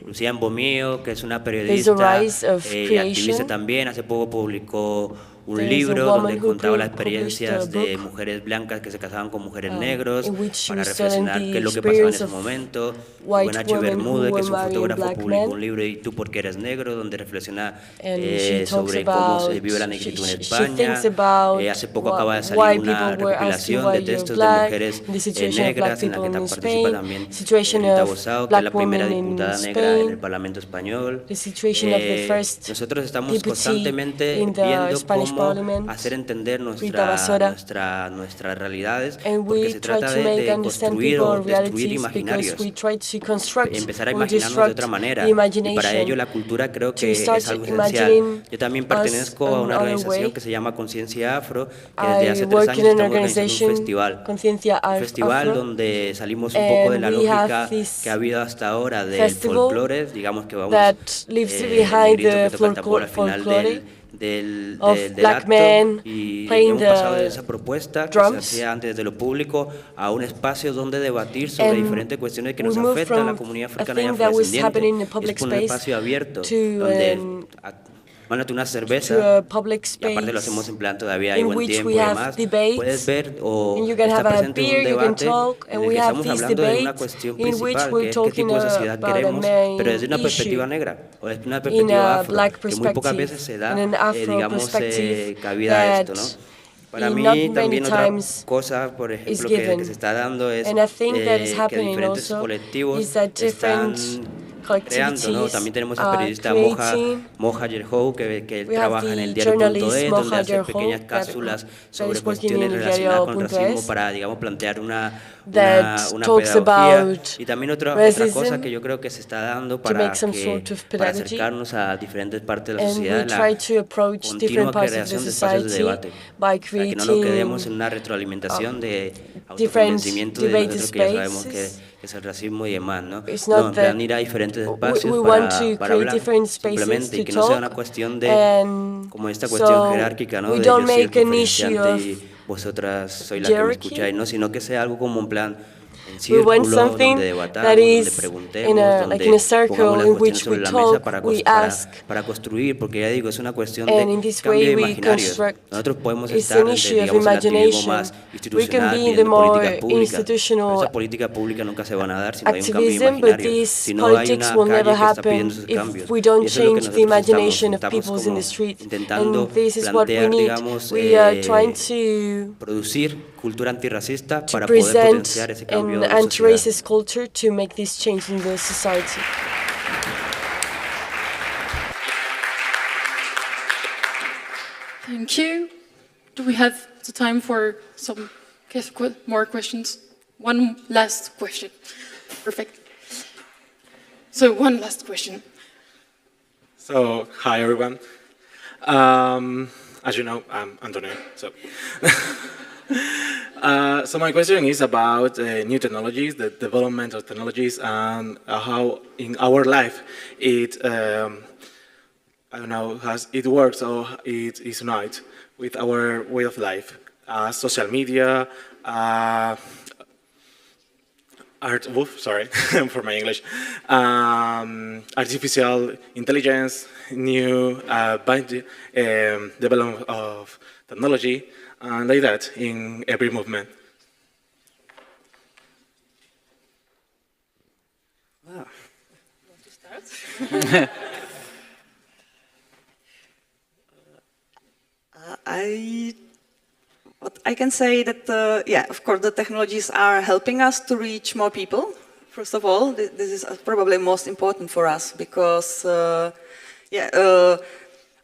Lucía Mbomío, que es una periodista y activista también, hace poco publicó un libro donde contaba las experiencias de mujeres blancas que se casaban con mujeres negros para reflexionar qué es lo que pasaba en ese momento. Buenacho Bermúdez, que es un fotógrafo, publicó un libro, ¿Y tú por qué eres negro?, donde reflexiona sobre cómo se vive la negritud en España. Hace poco acaba de salir una recopilación de textos de mujeres negras en la que participa también Rita Bosao, que es la primera diputada negra en el Parlamento español. Nosotros estamos constantemente viendo cómo hacer entender nuestras realidades, porque se trata de construir o destruir imaginarios, empezar a imaginarnos de otra manera, y para ello la cultura creo que es algo esencial. Yo también pertenezco a una organización que se llama Conciencia Afro, que desde hace 3 años estamos organizando un festival donde salimos un poco de la lógica que ha habido hasta ahora del folclore, digamos que vamos el negrito que toca el tambor al final del acto, y hemos pasado de esa propuesta que se hacía antes de lo público a un espacio donde debatir sobre diferentes cuestiones que nos afectan a la comunidad africana y afrodescendiente. Es un espacio abierto donde mándate una cerveza, y aparte lo hacemos en plan todavía hay buen tiempo y demás, puedes ver o está presente un debate en el que estamos hablando de una cuestión principal, que es qué tipo de sociedad queremos, pero desde una perspectiva negra o desde una perspectiva afro, que muy pocas veces se da, digamos, cabida a esto, ¿no? Para mí también otra cosa, por ejemplo, que se está dando es que diferentes colectivos están creando, ¿no? También tenemos el periodista Moja Yerhou, que él We have trabaja en the el diario.es, journalist donde Moja hace Yerhou pequeñas that cápsulas sobre is working cuestiones in relacionadas con diario.es racismo para, digamos, plantear una talks pedagogía. about Y también otra cosa que yo creo que se está dando para acercarnos a diferentes partes de la sociedad, la continua creación de espacios de debate, para que no nos quedemos en una retroalimentación de autoconvencimiento de nosotros que ya sabemos que es el racismo y demás, ¿no? No, en plan ir a diferentes espacios para hablar simplemente, y que no sea una cuestión de, como esta cuestión jerárquica, ¿no? De yo soy el conferenciante y vosotras sois las que me escucháis, ¿no? Sino que sea algo como en plan en círculo, donde debatamos, donde preguntemos, donde pongamos las cuestiones sobre la mesa para construir, porque ya digo, es una cuestión de cambio de imaginarios. Nosotros podemos estar desde, digamos, el activismo más institucional, pidiendo políticas públicas, pero esa política pública nunca se van a dar si no hay un cambio imaginario, si no hay una calle que está pidiendo esos cambios. Y eso es lo que nosotros estamos como intentando plantear, digamos, producir cultura antirracista para poder potenciar ese cambio de anti-racist culture to make this change in the society. Thank you. Do we have the time for some more questions? One last question. Perfect. So one last question. So, hi everyone. As you know, I'm Antonio. So my question is about new technologies, the development of technologies, and how in our life it, I don't know, how it works or it is not with our way of life. Social media, for my English, artificial intelligence, new development of technology, and like that in every movement. Want to start? I can say that, yeah, of course, the technologies are helping us to reach more people. First of all, this is probably most important for us because,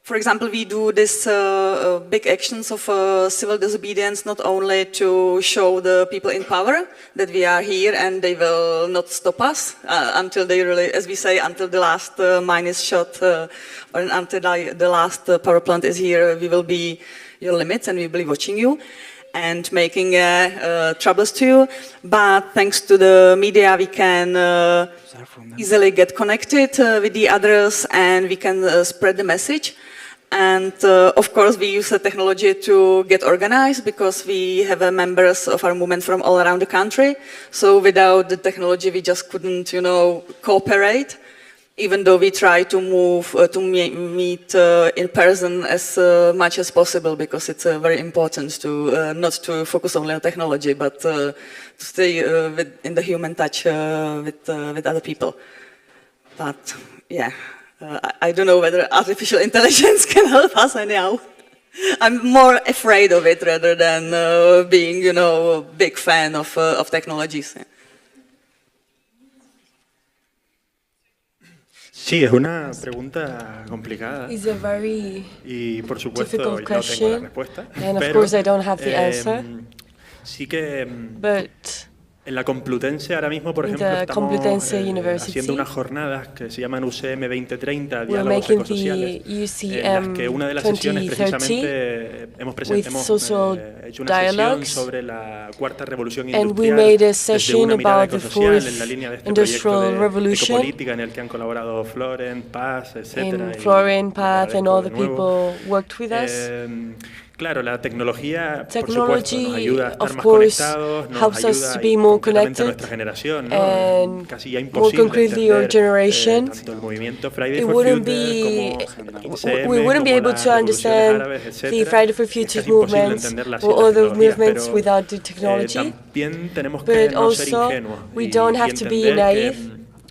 for example, we do this big actions of civil disobedience not only to show the people in power that we are here and they will not stop us until they really, as we say, until the last mine is shot or until the last power plant is here, we will be your limits and we will be watching you and making troubles to you. But thanks to the media, we can easily get connected with the others and we can spread the message. And of course, we use the technology to get organized because we have members of our movement from all around the country. So without the technology, we just couldn't, cooperate. Even though we try to move to meet in person as much as possible, because it's very important to not to focus only on technology, but to stay in the human touch with other people. But yeah, I don't know whether artificial intelligence can help us anyhow. I'm more afraid of it rather than being, a big fan of technologies. Sí, es una pregunta complicada. It's a very y por supuesto difficult no tengo la question, respuesta. and of pero, course I don't have the answer. Sí que But en la Complutense ahora mismo, por in ejemplo, the estamos Complutense University, haciendo unas jornadas que se llaman UCM 2030, we're diálogos making ecosociales, the en UCM las que una de las sesiones 2030 precisamente hemos hecho una dialogues, sesión sobre la cuarta revolución and we industrial made a desde session una mirada about the ecosocial fourth en la línea de este industrial proyecto de revolution, ecopolítica en el que han colaborado Floren, Paz, etcétera. and Florian, Path, and all the people worked with us. Claro, la tecnología, por supuesto, Technology, nos ayuda a estar of más course, conectados, nos helps us ayuda to be more concretamente a connected, nuestra generación, ¿no? and Casi ya more imposible concretely your entender generation. tanto el movimiento Friday It for wouldn't Future be, como ICM, we wouldn't be como able las to understand revoluciones árabes, the etcétera. Friday for Es Futures casi imposible movements entenderlas or sin las other tecnologías, movements pero without the technology. también tenemos que But no ser also, ingenuos we y don't have to be entender naive. que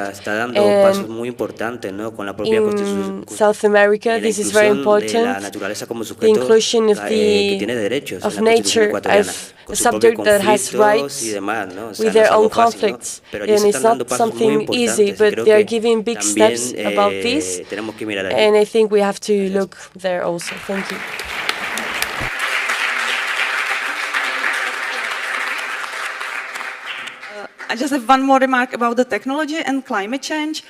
está dando pasos muy importantes, ¿no? Con la propia in South America, this is very important. The inclusion of nature as a subject that has rights with their own conflicts. And it's not something easy, but they are giving big steps about this. And I think we have to look there also. Thank you. I just have one more remark about the technology and climate change.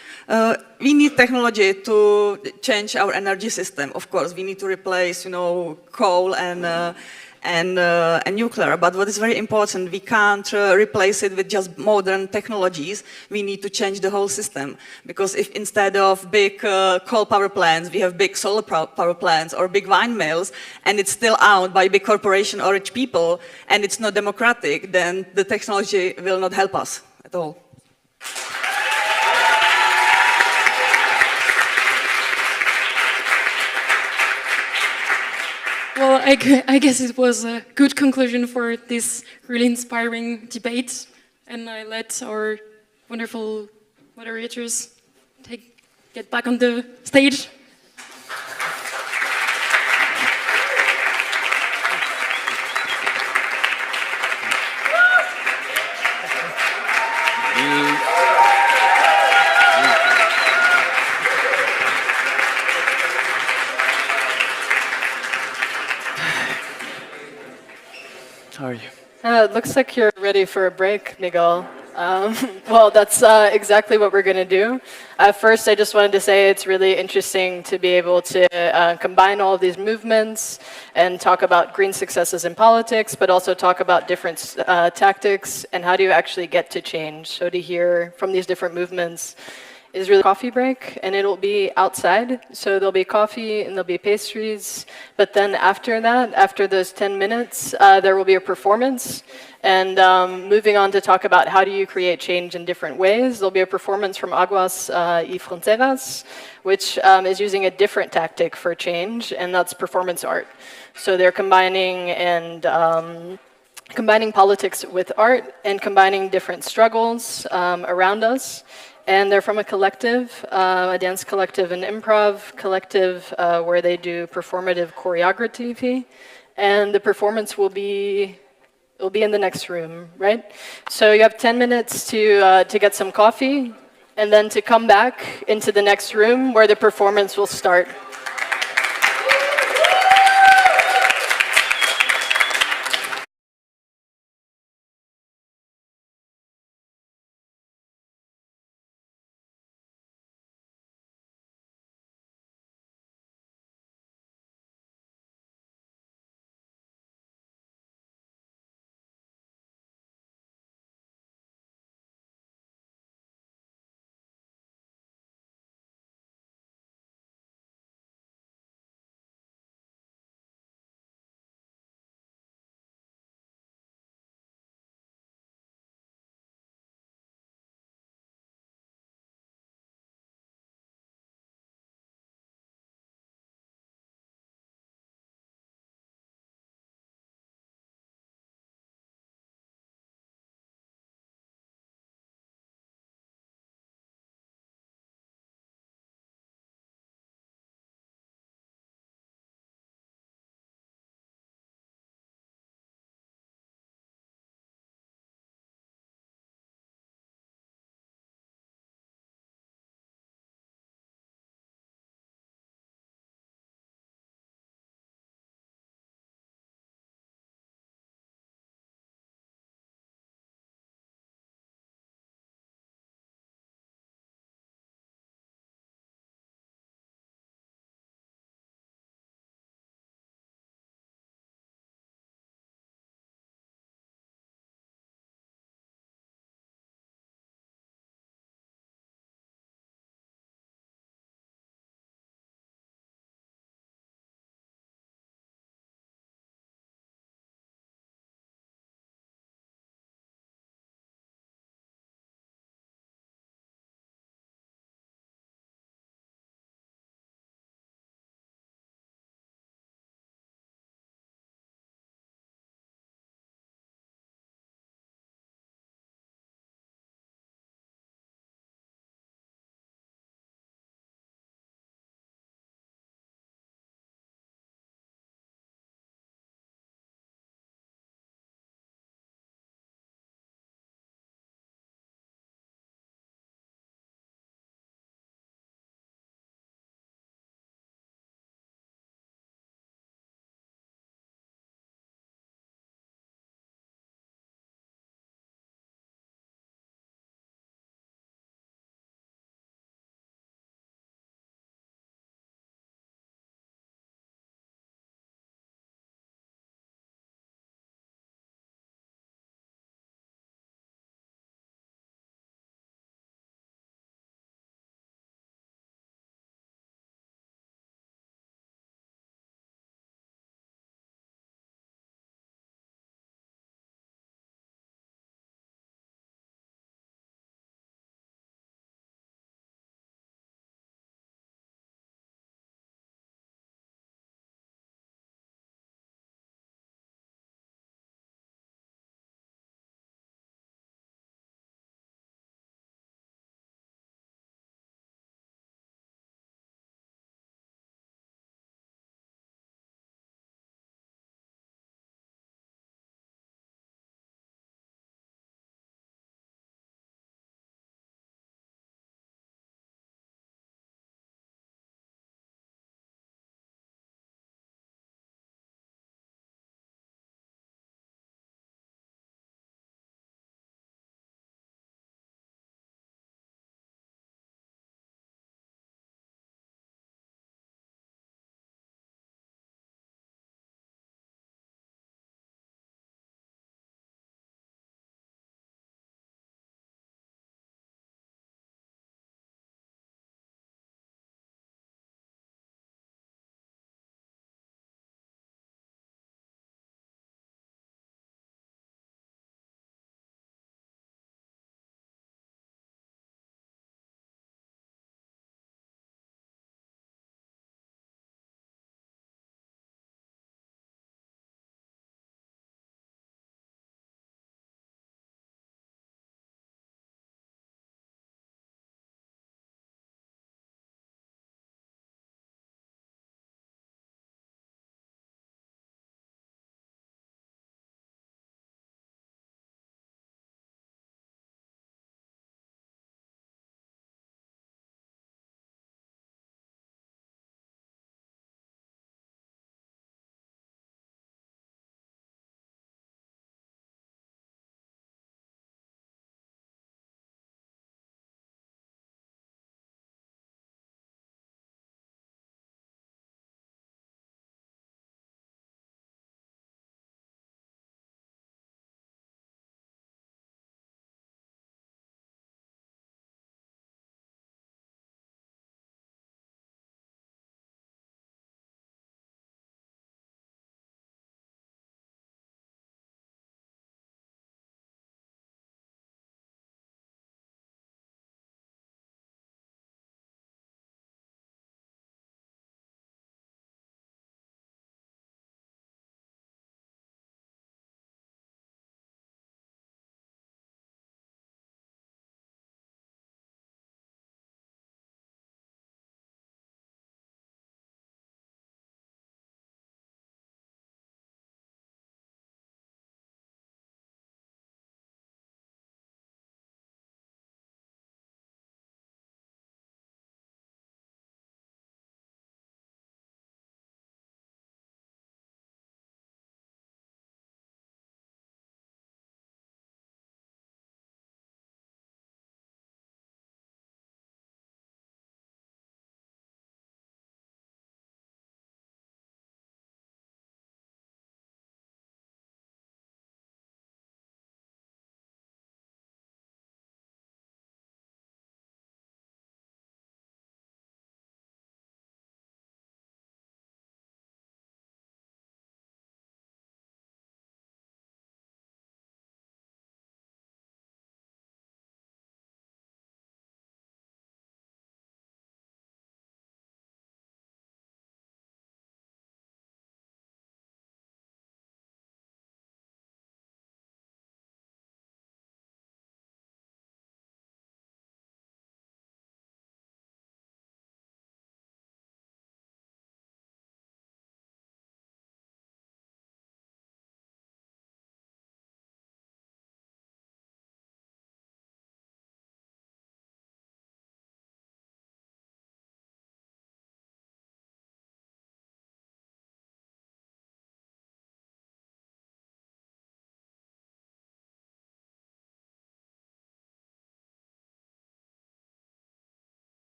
We need technology to change our energy system. Of course, we need to replace, coal and nuclear. But what is very important, we can't replace it with just modern technologies. We need to change the whole system. Because if instead of big coal power plants, we have big solar power plants or big windmills, and it's still owned by big corporations or rich people, and it's not democratic, then the technology will not help us at all. Well, I guess it was a good conclusion for this really inspiring debate, and I let our wonderful moderators get back on the stage. How are you? It looks like you're ready for a break, Miguel. Well, that's exactly what we're going to do. First, I just wanted to say it's really interesting to be able to combine all of these movements and talk about green successes in politics, but also talk about different tactics and how do you actually get to change. So to hear from these different movements is really a coffee break, and it'll be outside. So there'll be coffee and there'll be pastries. But then after that, after those 10 minutes, there will be a performance. And moving on to talk about how do you create change in different ways. There'll be a performance from Aguas y Fronteras, which is using a different tactic for change, and that's performance art. So they're combining politics with art and combining different struggles around us. And they're from a collective, a dance collective and improv collective where they do performative choreography. And the performance will be in the next room, right? So you have 10 minutes to get some coffee and then to come back into the next room where the performance will start.